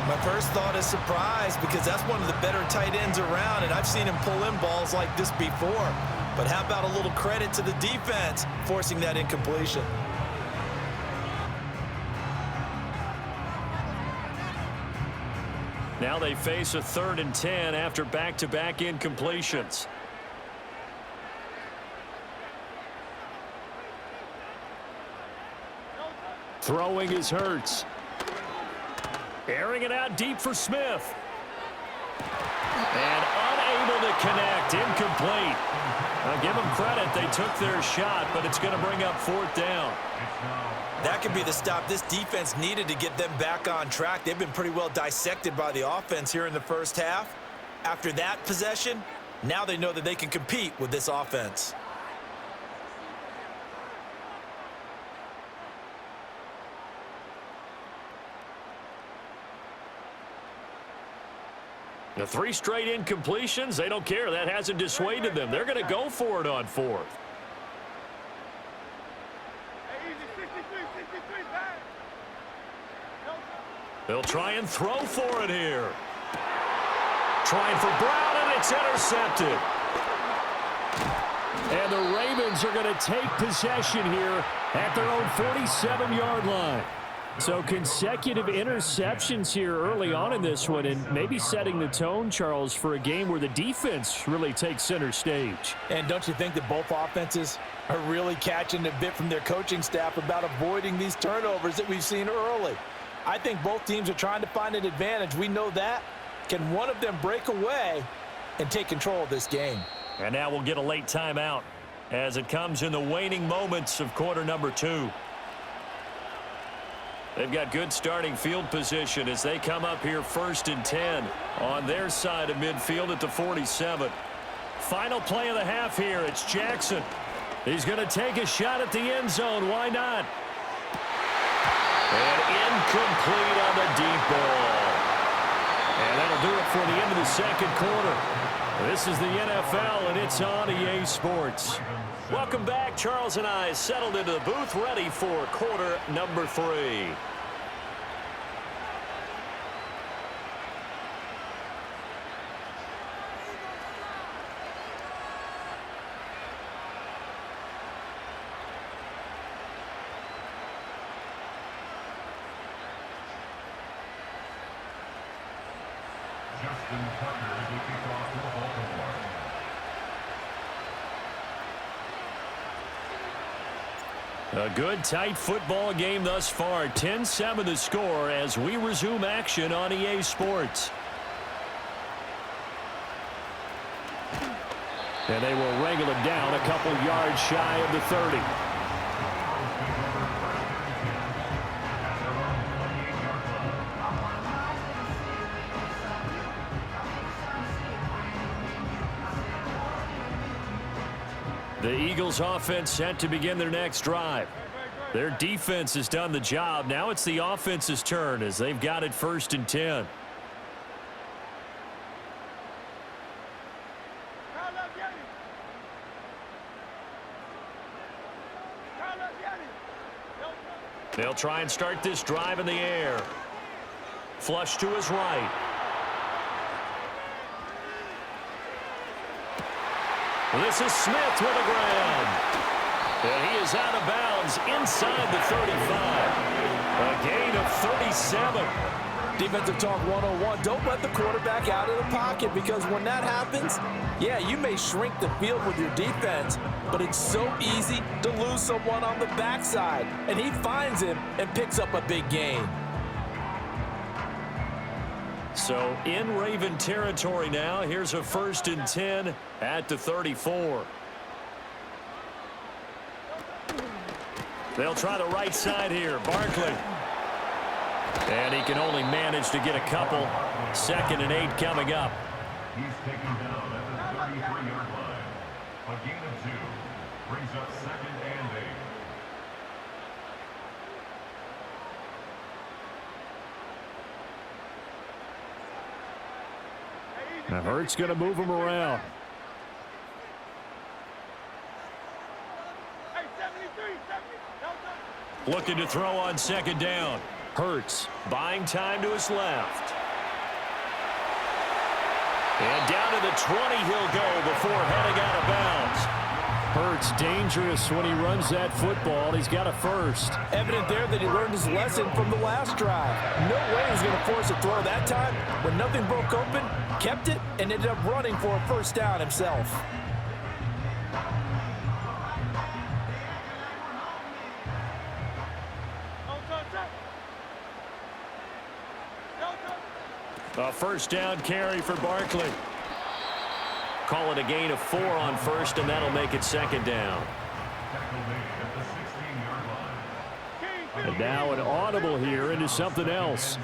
My first thought is surprise because that's one of the better tight ends around, and I've seen him pull in balls like this before. But how about a little credit to the defense forcing that incompletion? Now they face a 3rd and 10 after back-to-back incompletions. Throwing is Hurts. Airing it out deep for Smith. And unable to connect, incomplete. I'll give them credit, they took their shot, but it's going to bring up 4th down. That could be the stop this defense needed to get them back on track. They've been pretty well dissected by the offense here in the first half. After that possession, now they know that they can compete with this offense. The 3 straight incompletions, they don't care. That hasn't dissuaded them. They're going to go for it on 4th. They'll try and throw for it here. Trying for Brown, and it's intercepted. And the Ravens are going to take possession here at their own 47-yard line. So consecutive interceptions here early on in this one, and maybe setting the tone, Charles, for a game where the defense really takes center stage. And don't you think that both offenses are really catching a bit from their coaching staff about avoiding these turnovers that we've seen early? I think both teams are trying to find an advantage. We know that. Can one of them break away and take control of this game? And now we'll get a late timeout as it comes in the waning moments of quarter number 2. They've got good starting field position as they come up here 1st and 10 on their side of midfield at the 47. Final play of the half here. It's Jackson. He's going to take a shot at the end zone. Why not? And incomplete on the deep ball. And that'll do it for the end of the second quarter. This is the NFL, and it's on EA Sports. Welcome back. Charles and I settled into the booth, ready for quarter number 3. Justin Tucker to kick off for Baltimore. A good, tight football game thus far. 10-7 the score as we resume action on EA Sports. And they will wrangle it down a couple yards shy of the 30. The Eagles offense set to begin their next drive. Their defense has done the job. Now it's the offense's turn as they've got it 1st and 10. They'll try and start this drive in the air. Flush to his right. This is Smith with a grab. And he is out of bounds inside the 35. A gain of 37. Defensive talk 101. Don't let the quarterback out of the pocket, because when that happens, yeah, you may shrink the field with your defense, but it's so easy to lose someone on the backside. And he finds him and picks up a big gain. So in Raven territory now. Here's a 1st and 10 at the 34. They'll try the right side here. Barkley. And he can only manage to get a couple. 2nd and 8 coming up. He's taken down at the 33-yard line. A gain of 2 brings up 2nd and 8. Now Hurts going to move him around. Looking to throw on second down. Hurts buying time to his left. And down to the 20 he'll go before heading out of bounds. Hurts dangerous when he runs that football. He's got a first. Evident there that he learned his lesson from the last drive. No way he's going to force a throw that time. When nothing broke open, kept it, and ended up running for a first down himself. A first down carry for Barkley. Call it a gain of 4 on first, and that'll make it second down. And now an audible here into something else.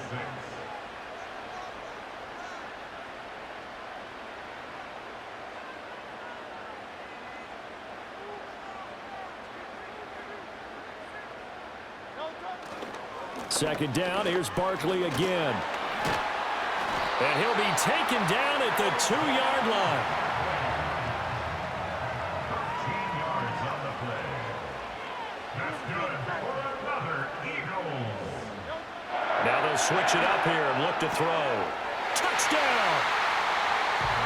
Second down, here's Barkley again. And he'll be taken down at the 2-yard line. 13 yards on the play. That's good for another Eagles. Now they'll switch it up here and look to throw. Touchdown!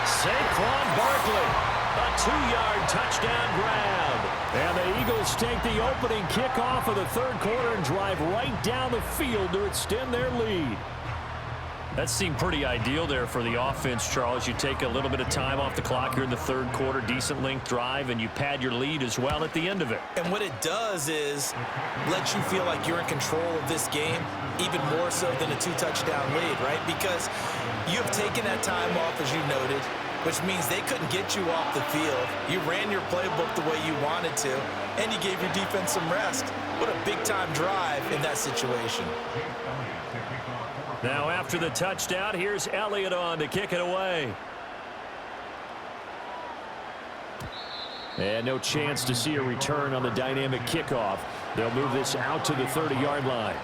Saquon Barkley, a 2-yard touchdown grab. And the Eagles take the opening kickoff of the third quarter and drive right down the field to extend their lead. That seemed pretty ideal there for the offense, Charles. You take a little bit of time off the clock here in the third quarter, decent length drive, and you pad your lead as well at the end of it. And what it does is let you feel like you're in control of this game, even more so than a 2-touchdown lead, right? Because you have taken that time off, as you noted, which means they couldn't get you off the field. You ran your playbook the way you wanted to, and you gave your defense some rest. What a big-time drive in that situation. Now after the touchdown, here's Elliott on to kick it away. And no chance to see a return on the dynamic kickoff. They'll move this out to the 30-yard line.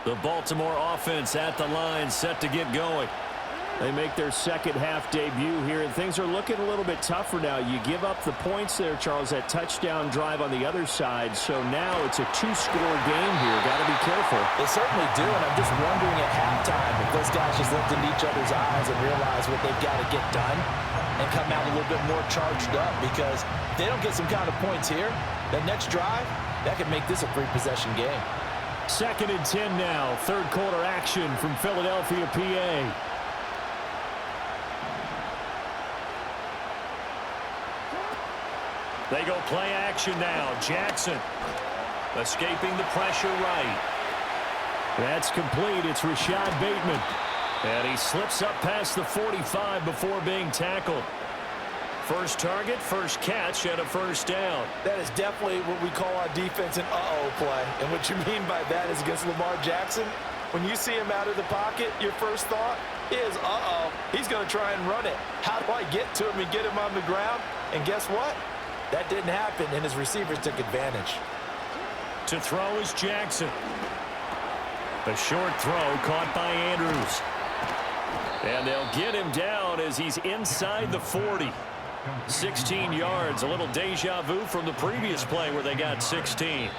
The Baltimore offense at the line, set to get going. They make their second half debut here, and things are looking a little bit tougher now. You give up the points there, Charles, that touchdown drive on the other side. So now it's a 2-score game here. Got to be careful. They certainly do, and I'm just wondering at halftime if those guys just looked into each other's eyes and realize what they've got to get done and come out a little bit more charged up, because if they don't get some kind of points here, that next drive, that could make this a 3-possession game. Second and 10 now. Third quarter action from Philadelphia, PA. They go play action now. Jackson escaping the pressure right. That's complete. It's Rashad Bateman. And he slips up past the 45 before being tackled. First target, first catch, and a first down. That is definitely what we call our defense an uh-oh play. And what you mean by that is against Lamar Jackson, when you see him out of the pocket, your first thought is, uh-oh, he's going to try and run it. How do I get to him and get him on the ground? And guess what? That didn't happen, and his receivers took advantage. To throw is Jackson. A short throw caught by Andrews. And they'll get him down as he's inside the 40. 16 yards, a little deja vu from the previous play where they got 16.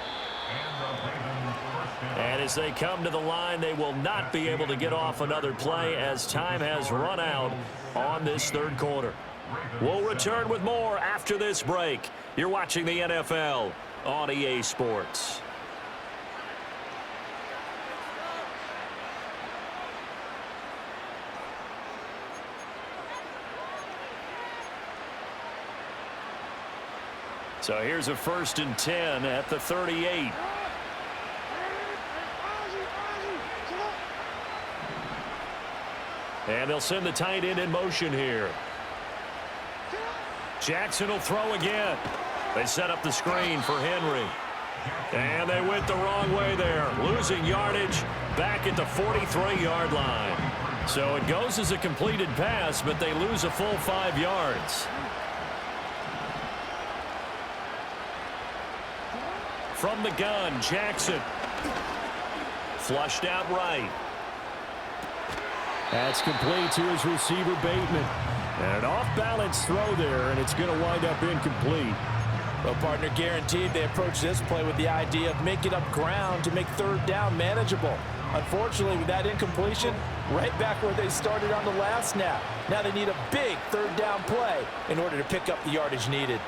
And as they come to the line, they will not be able to get off another play as time has run out on this third quarter. We'll return with more after this break. You're watching the NFL on EA Sports. So here's a 1st and 10 at the 38. And they'll send the tight end in motion here. Jackson will throw again. They set up the screen for Henry. And they went the wrong way there, losing yardage back at the 43-yard line. So it goes as a completed pass, but they lose a full 5 yards. From the gun, Jackson Flushed out right. That's complete to his receiver, Bateman. And an off-balance throw there, and it's going to wind up incomplete. Well, partner, guaranteed they approach this play with the idea of making up ground to make third down manageable. Unfortunately, with that incompletion, right back where they started on the last snap. Now they need a big third down play in order to pick up the yardage needed.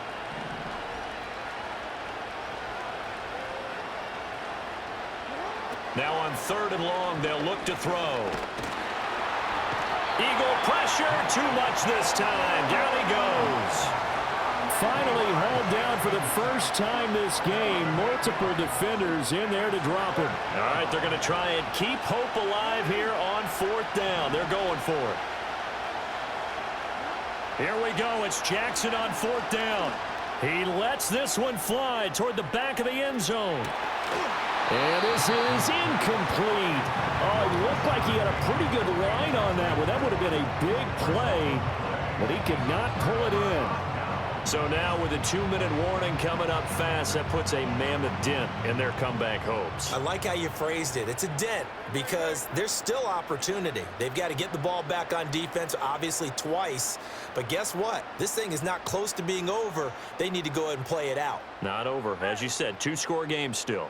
Now on 3rd and long, they'll look to throw. Eagle pressure, too much this time. Down he goes. Finally hauled down for the first time this game. Multiple defenders in there to drop him. All right, they're going to try and keep hope alive here on 4th down. They're going for it. Here we go. It's Jackson on 4th down. He lets this one fly toward the back of the end zone. And this is incomplete. Oh, it looked like he had a pretty good line on that one. That would have been a big play, but he could not pull it in. So now with a 2-minute warning coming up fast, that puts a mammoth dent in their comeback hopes. I like how you phrased it. It's a dent because there's still opportunity. They've got to get the ball back on defense, obviously twice. But guess what? This thing is not close to being over. They need to go ahead and play it out. Not over. As you said, 2-score game still.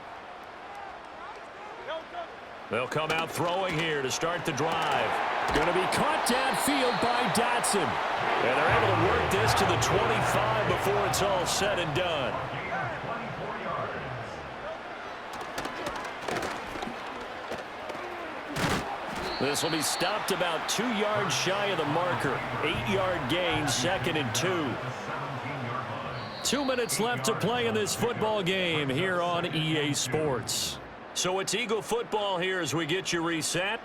They'll come out throwing here to start the drive. Going to be caught downfield by Dotson. And they're able to work this to the 25 before it's all said and done. This will be stopped about 2 yards shy of the marker. 8-yard gain, 2nd and 2. 2 minutes left to play in this football game here on EA Sports. So it's Eagle football here as we get you reset.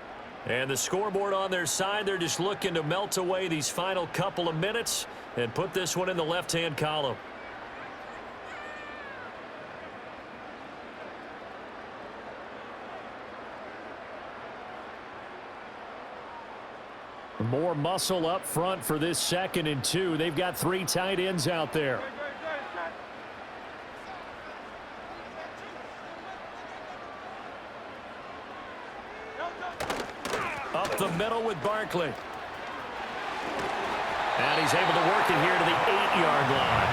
And the scoreboard on their side, they're just looking to melt away these final couple of minutes and put this one in the left-hand column. More muscle up front for this 2nd and 2. They've got 3 tight ends out there. Up the middle with Barkley. And he's able to work it here to the 8-yard line.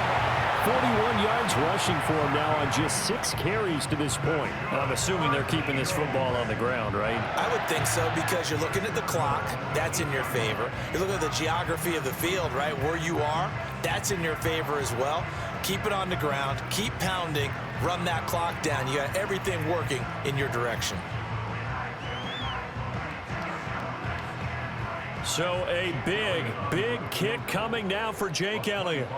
41 yards rushing for him now on just 6 carries to this point. I'm assuming they're keeping this football on the ground, right? I would think so because you're looking at the clock. That's in your favor. You're looking at the geography of the field, right? Where you are, that's in your favor as well. Keep it on the ground. Keep pounding. Run that clock down. You got everything working in your direction. So a big kick coming now for Jake Elliott.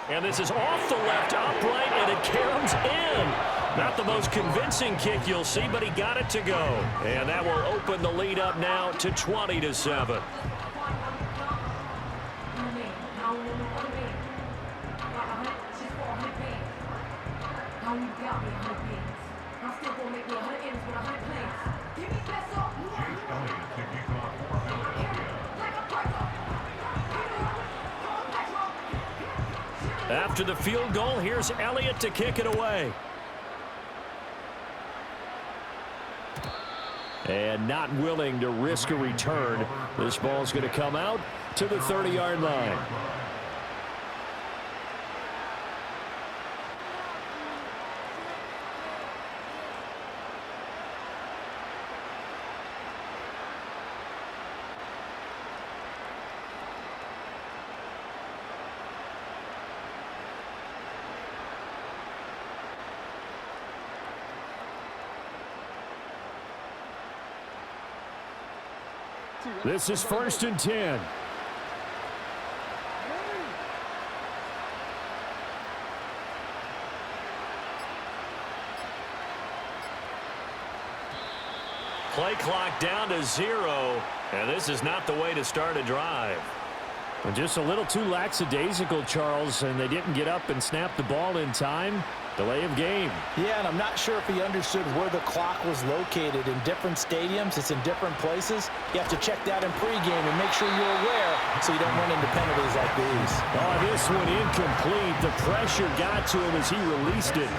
And this is off the left upright, and it caroms in. Not the most convincing kick you'll see, but he got it to go. And that will open the lead up now to 20-7. After the field goal, here's Elliott to kick it away. And not willing to risk a return. This ball's going to come out to the 30-yard line. This is 1st and 10. Play clock down to 0, and this is not the way to start a drive. And just a little too lackadaisical, Charles, and they didn't get up and snap the ball in time. Delay of game. Yeah, and I'm not sure if he understood where the clock was located. In different stadiums, it's in different places. You have to check that in pregame and make sure you're aware so you don't run into penalties like these. Oh, this one incomplete. The pressure got to him as he released it.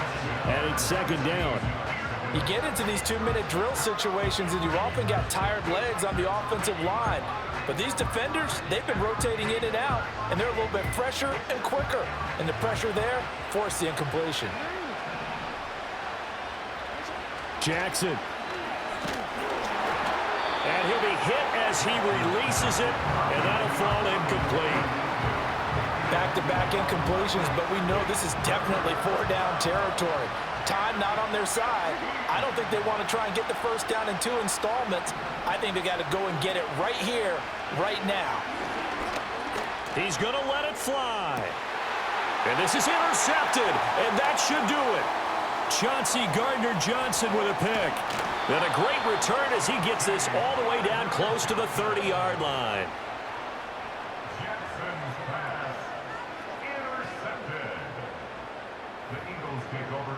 And it's 2nd down. You get into these 2-minute drill situations, and you've often got tired legs on the offensive line. But these defenders, they've been rotating in and out, and they're a little bit fresher and quicker. And the pressure there forced the incompletion. Jackson. And he'll be hit as he releases it, and that'll fall incomplete. Back-to-back incompletions, but we know this is definitely 4-down territory. Time not on their side. I don't think they want to try and get the first down in 2 installments. I think they got to go and get it right here, right now. He's going to let it fly. And this is intercepted, and that should do it. Chauncey Gardner-Johnson with a pick. And a great return as he gets this all the way down close to the 30-yard line. Jackson's pass intercepted. The Eagles take over.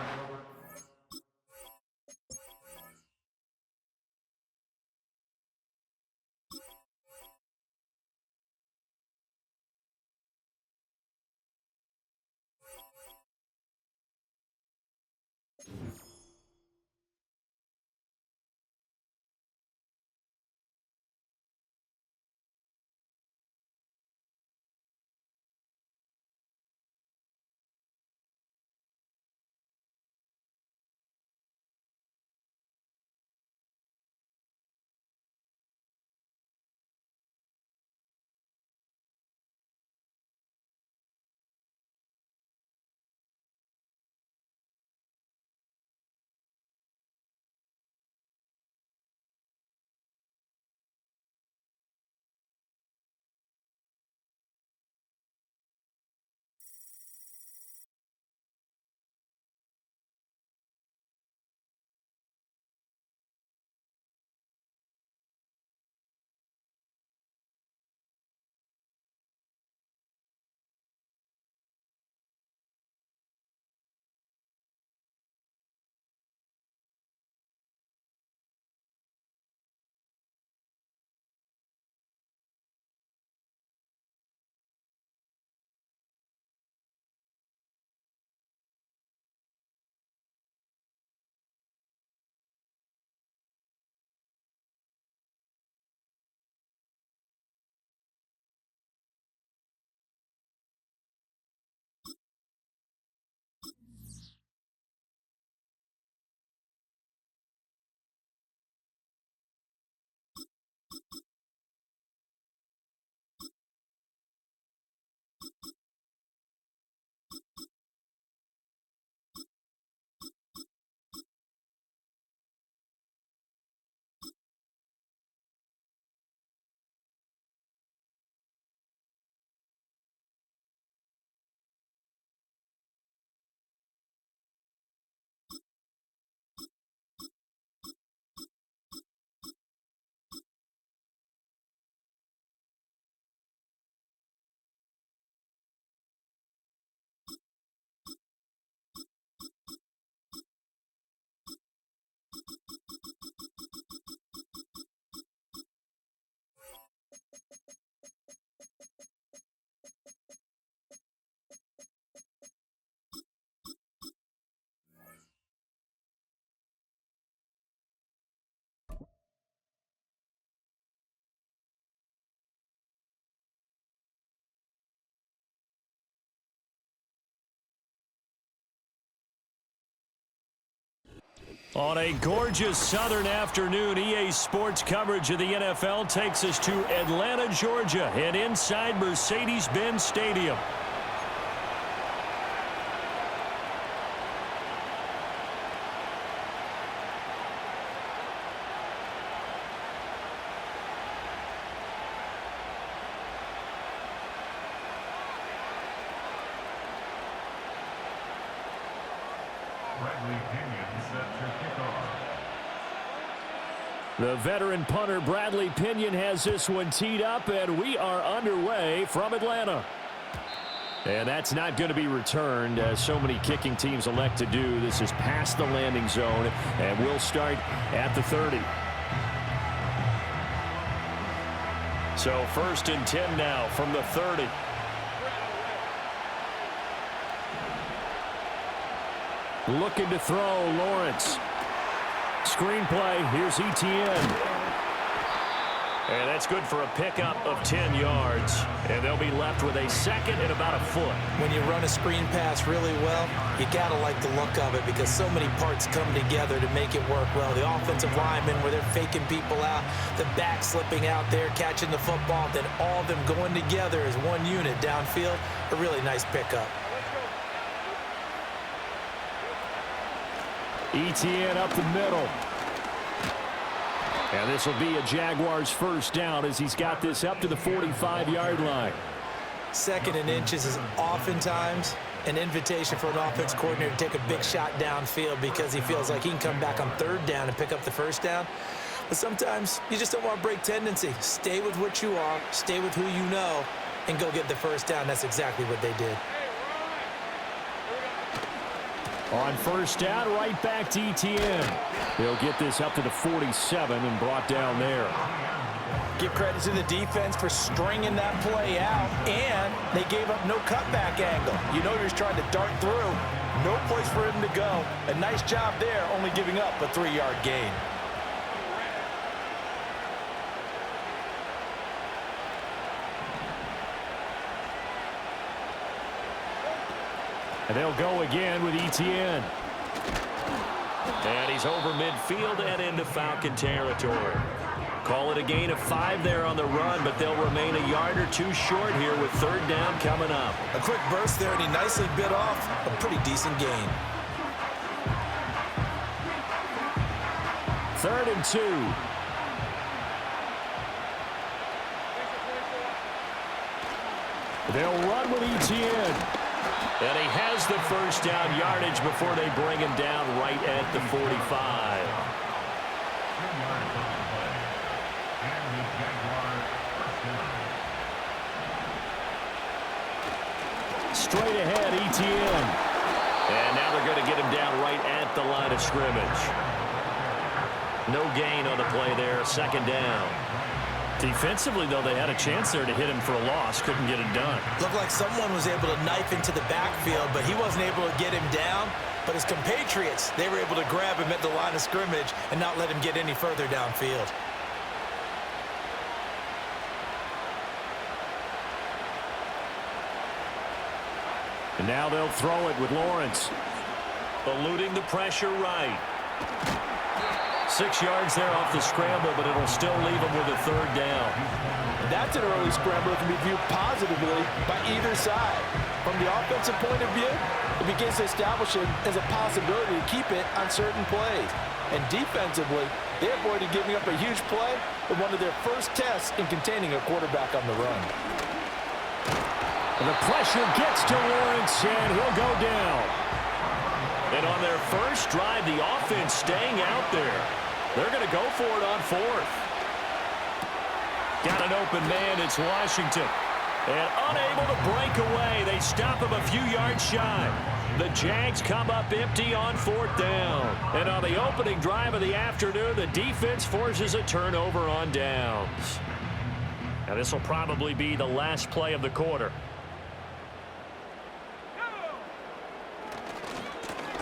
On a gorgeous southern afternoon, EA Sports coverage of the NFL takes us to Atlanta, Georgia, and inside Mercedes-Benz Stadium. The veteran punter Bradley Pinion has this one teed up, and we are underway from Atlanta. And that's not going to be returned, as so many kicking teams elect to do. This is past the landing zone, and we'll start at the 30. So 1st and 10 now from the 30. Looking to throw, Lawrence. Screenplay, here's ETN. And that's good for a pickup of 10 yards. And they'll be left with a second and about a foot. When you run a screen pass really well, you got to like the look of it because so many parts come together to make it work well. The offensive linemen where they're faking people out, the back slipping out there, catching the football, then all of them going together as one unit downfield. A really nice pickup. ETN up the middle. And this will be a Jaguars first down as he's got this up to the 45-yard line. Second and inches is oftentimes an invitation for an offense coordinator to take a big shot downfield because he feels like he can come back on third down and pick up the first down. But sometimes you just don't want to break tendency. Stay with what you are, stay with who you know, and go get the first down. That's exactly what they did. On first down, right back to ETN. He'll get this up to the 47 and brought down there. Give credit to the defense for stringing that play out, and they gave up no cutback angle. You know you're just trying to dart through. No place for him to go. A nice job there, only giving up a 3-yard gain. And they'll go again with ETN. And he's over midfield and into Falcon territory. Call it a gain of 5 there on the run, but they'll remain a yard or two short here with third down coming up. A quick burst there, and he nicely bit off a pretty decent gain. 3rd and 2. They'll run with ETN. And he has the first down yardage before they bring him down right at the 45. Straight ahead, ETN. And now they're going to get him down right at the line of scrimmage. No gain on the play there, second down. Defensively, though, they had a chance there to hit him for a loss. Couldn't get it done. Looked like someone was able to knife into the backfield, but he wasn't able to get him down. But his compatriots, they were able to grab him at the line of scrimmage and not let him get any further downfield. And now they'll throw it with Lawrence. Eluding the pressure right. 6 yards there off the scramble, but it'll still leave him with a third down. That's an early scramble that can be viewed positively by either side. From the offensive point of view, it begins to establish it as a possibility to keep it on certain plays. And defensively, they avoided giving up a huge play in one of their first tests in containing a quarterback on the run. And the pressure gets to Lawrence, and he'll go down. And on their first drive, the offense staying out there. They're going to go for it on 4th. Got an open man, it's Washington. And unable to break away, they stop him a few yards shy. The Jags come up empty on 4th down. And on the opening drive of the afternoon, the defense forces a turnover on downs. Now this will probably be the last play of the quarter.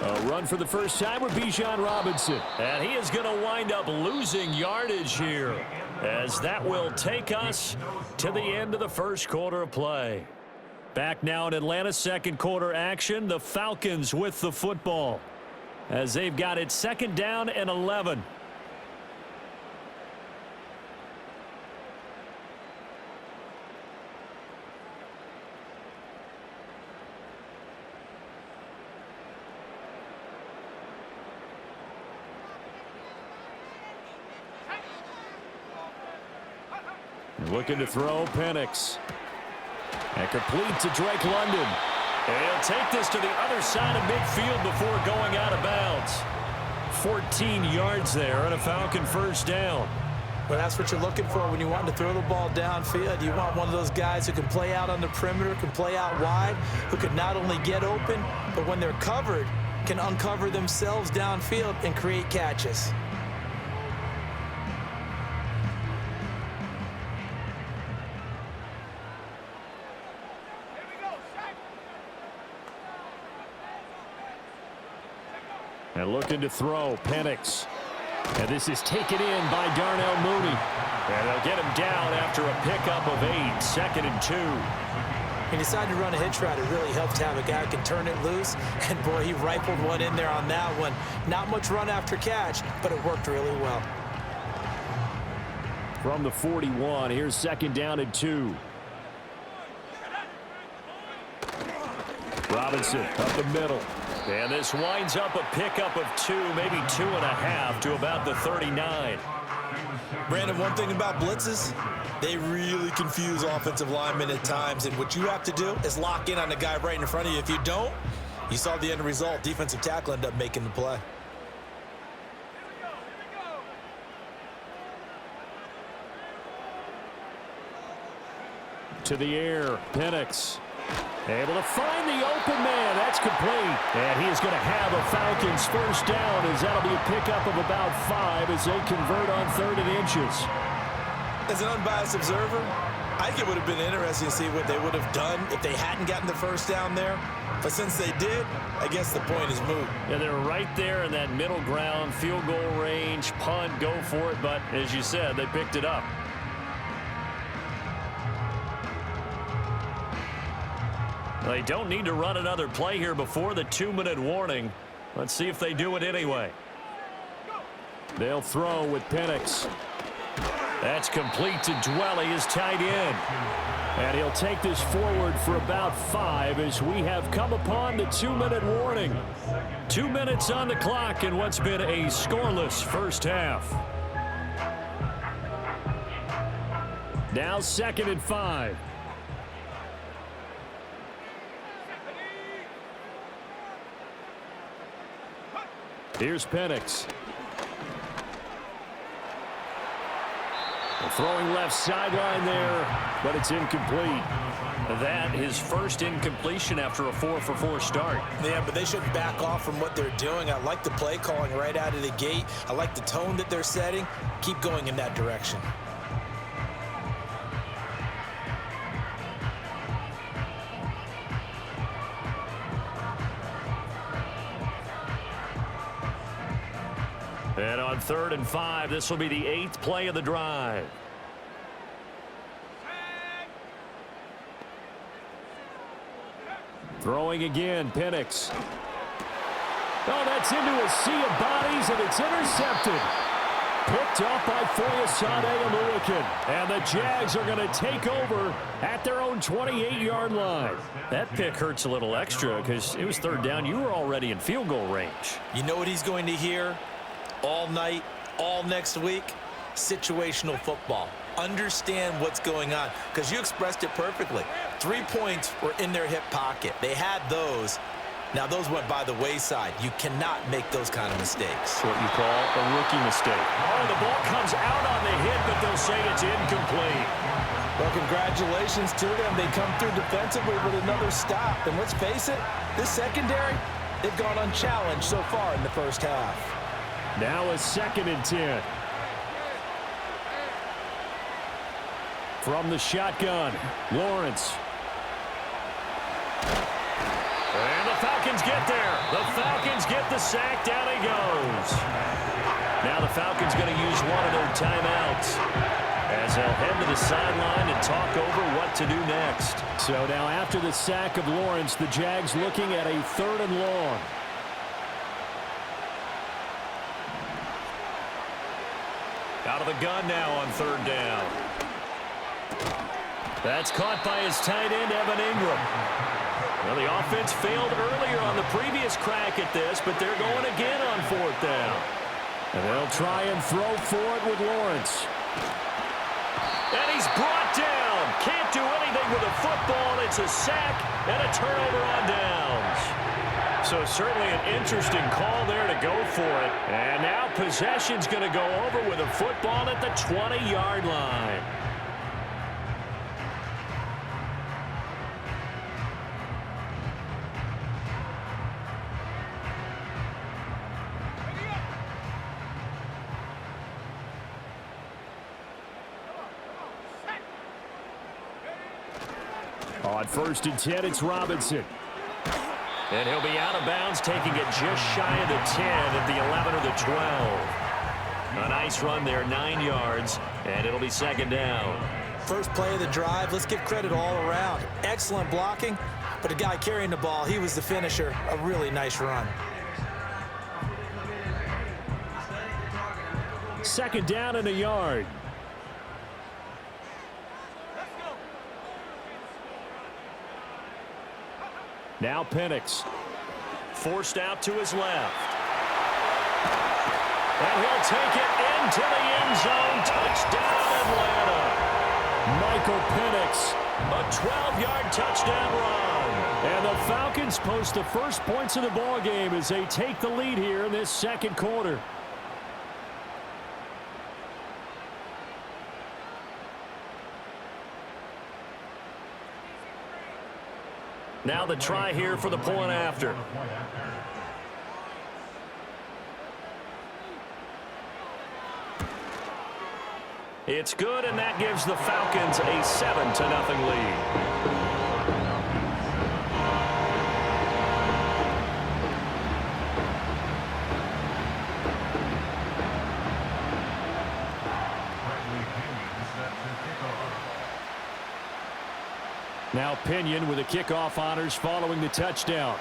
A run for the first time with Bijan Robinson. And he is going to wind up losing yardage here, as that will take us to the end of the first quarter of play. Back now in Atlanta, second quarter action. The Falcons with the football, as they've got it 2nd down and 11. Looking to throw, Penix. And complete to Drake London. And he'll take this to the other side of midfield before going out of bounds. 14 yards there and a Falcon first down. Well, that's what you're looking for when you want to throw the ball downfield. You want one of those guys who can play out on the perimeter, can play out wide, who can not only get open, but when they're covered, can uncover themselves downfield and create catches. And looking to throw, Penix. And this is taken in by Darnell Mooney. And they'll get him down after a pickup of 8, 2nd and 2. He decided to run a hitch route. It really helps to have a guy who can turn it loose. And, boy, he rifled one in there on that one. Not much run after catch, but it worked really well. From the 41, here's 2nd down and 2. Robinson up the middle. And this winds up a pickup of 2, maybe 2.5 to about the 39. Brandon, one thing about blitzes, they really confuse offensive linemen at times, and what you have to do is lock in on the guy right in front of you. If you don't, you saw the end result. Defensive tackle ended up making the play. To the air, Penix. Able to find the open man. That's complete. And he is going to have a Falcons first down, as that'll be a pickup of about 5 as they convert on 3rd and inches. As an unbiased observer, I think it would have been interesting to see what they would have done if they hadn't gotten the first down there. But since they did, I guess the point is moot. Yeah, they're right there in that middle ground, field goal range, punt, go for it. But as you said, they picked it up. They don't need to run another play here before the 2-minute warning. Let's see if they do it anyway. They'll throw with Penix. That's complete to Dwelly, his tight end. And he'll take this forward for about 5 as we have come upon the 2-minute warning. 2 minutes on the clock in what's been a scoreless first half. Now 2nd and 5. Here's Penix. Throwing left sideline there, but it's incomplete. That his first incompletion after a 4-for-4 start. Yeah, but they should back off from what they're doing. I like the play calling right out of the gate. I like the tone that they're setting. Keep going in that direction. And on 3rd and 5, this will be the 8th play of the drive. Throwing again, Penix. Oh, that's into a sea of bodies, and it's intercepted. Picked up by Foyesade Aluakin. And the Jags are going to take over at their own 28-yard line. That pick hurts a little extra because it was 3rd down. You were already in field goal range. You know what he's going to hear all night, all next week? Situational football. Understand what's going on, because you expressed it perfectly. 3 points were in their hip pocket. They had those. Now, those went by the wayside. You cannot make those kind of mistakes. What you call a rookie mistake. Oh, the ball comes out on the hit, but they'll say it's incomplete. Well, congratulations to them. They come through defensively with another stop. And let's face it, this secondary, they've gone unchallenged so far in the first half. Now a 2nd and 10. From the shotgun, Lawrence. And the Falcons get there. The Falcons get the sack. Down he goes. Now the Falcons going to use one of their timeouts as they'll head to the sideline and talk over what to do next. So now after the sack of Lawrence, the Jags looking at a 3rd and long. Out of the gun now on 3rd down. That's caught by his tight end, Evan Ingram. Well, the offense failed earlier on the previous crack at this, but they're going again on 4th down. And they'll try and throw for it with Lawrence. And he's brought down. Can't do anything with a football. It's a sack and a turnover on downs. So certainly an interesting call there to go for it. And now possession's going to go over with a football at the 20-yard line. On 1st and 10, it's Robinson. And he'll be out of bounds, taking it just shy of the 10 at the 11 or the 12. A nice run there, 9 yards, and it'll be second down. First play of the drive, let's give credit all around. Excellent blocking, but the guy carrying the ball, he was the finisher. A really nice run. Second down and a yard. Now Penix. Forced out to his left. And he'll take it into the end zone. Touchdown, Atlanta. Michael Penix. A 12-yard touchdown run. And the Falcons post the first points of the ball game as they take the lead here in this second quarter. Now the try here for the point after. It's good, and that gives the Falcons a 7-0 lead. Now Pinion with the kickoff honors following the touchdown.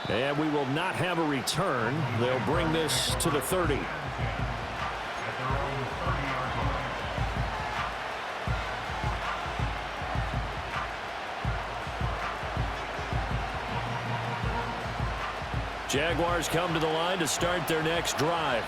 And we will not have a return. They'll bring this to the 30. Jaguars come to the line to start their next drive.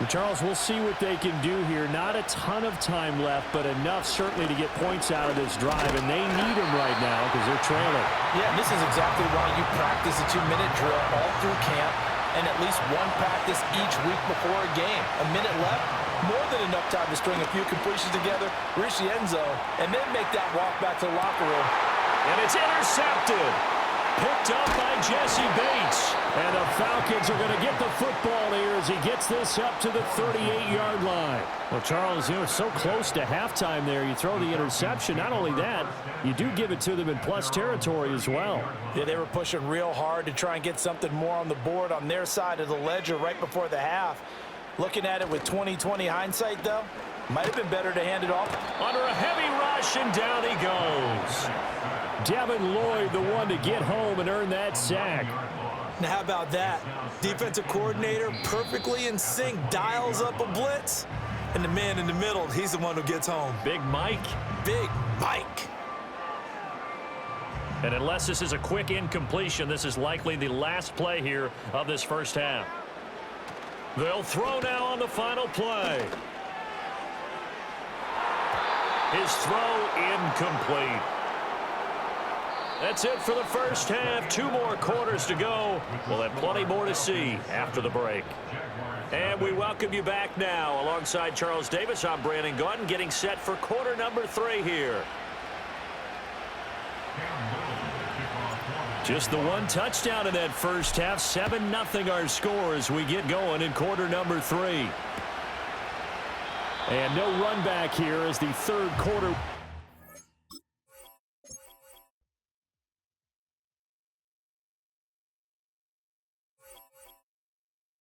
Charles, we'll see what they can do here. Not a ton of time left, but enough certainly to get points out of this drive, and they need them right now because they're trailing. Yeah, and this is exactly why you practice a 2-minute drill all through camp and at least one practice each week before a game. A minute left, more than enough time to string a few completions together, reach the end zone, and then make that walk back to the locker room. And it's intercepted. Picked up by Jesse Bates. And the Falcons are going to get the football here as he gets this up to the 38-yard line. Well, Charles, you know, it's so close to halftime there. You throw the interception. Not only that, you do give it to them in plus territory as well. Yeah, they were pushing real hard to try and get something more on the board on their side of the ledger right before the half. Looking at it with 20/20 hindsight, though, might have been better to hand it off. Under a heavy rush, and down he goes. Devin Lloyd, the one to get home and earn that sack. Now, how about that? Defensive coordinator perfectly in sync, dials up a blitz, and the man in the middle, he's the one who gets home. Big Mike. Big Mike. And unless this is a quick incompletion, this is likely the last play here of this first half. They'll throw now on the final play. His throw incomplete. That's it for the first half. 2 more quarters to go. We'll have plenty more to see after the break. And we welcome you back now. Alongside Charles Davis, I'm Brandon Gaudin, getting set for quarter number 3 here. Just the one touchdown in that first half. 7-0 our score as we get going in quarter number 3. And no run back here as the third quarter.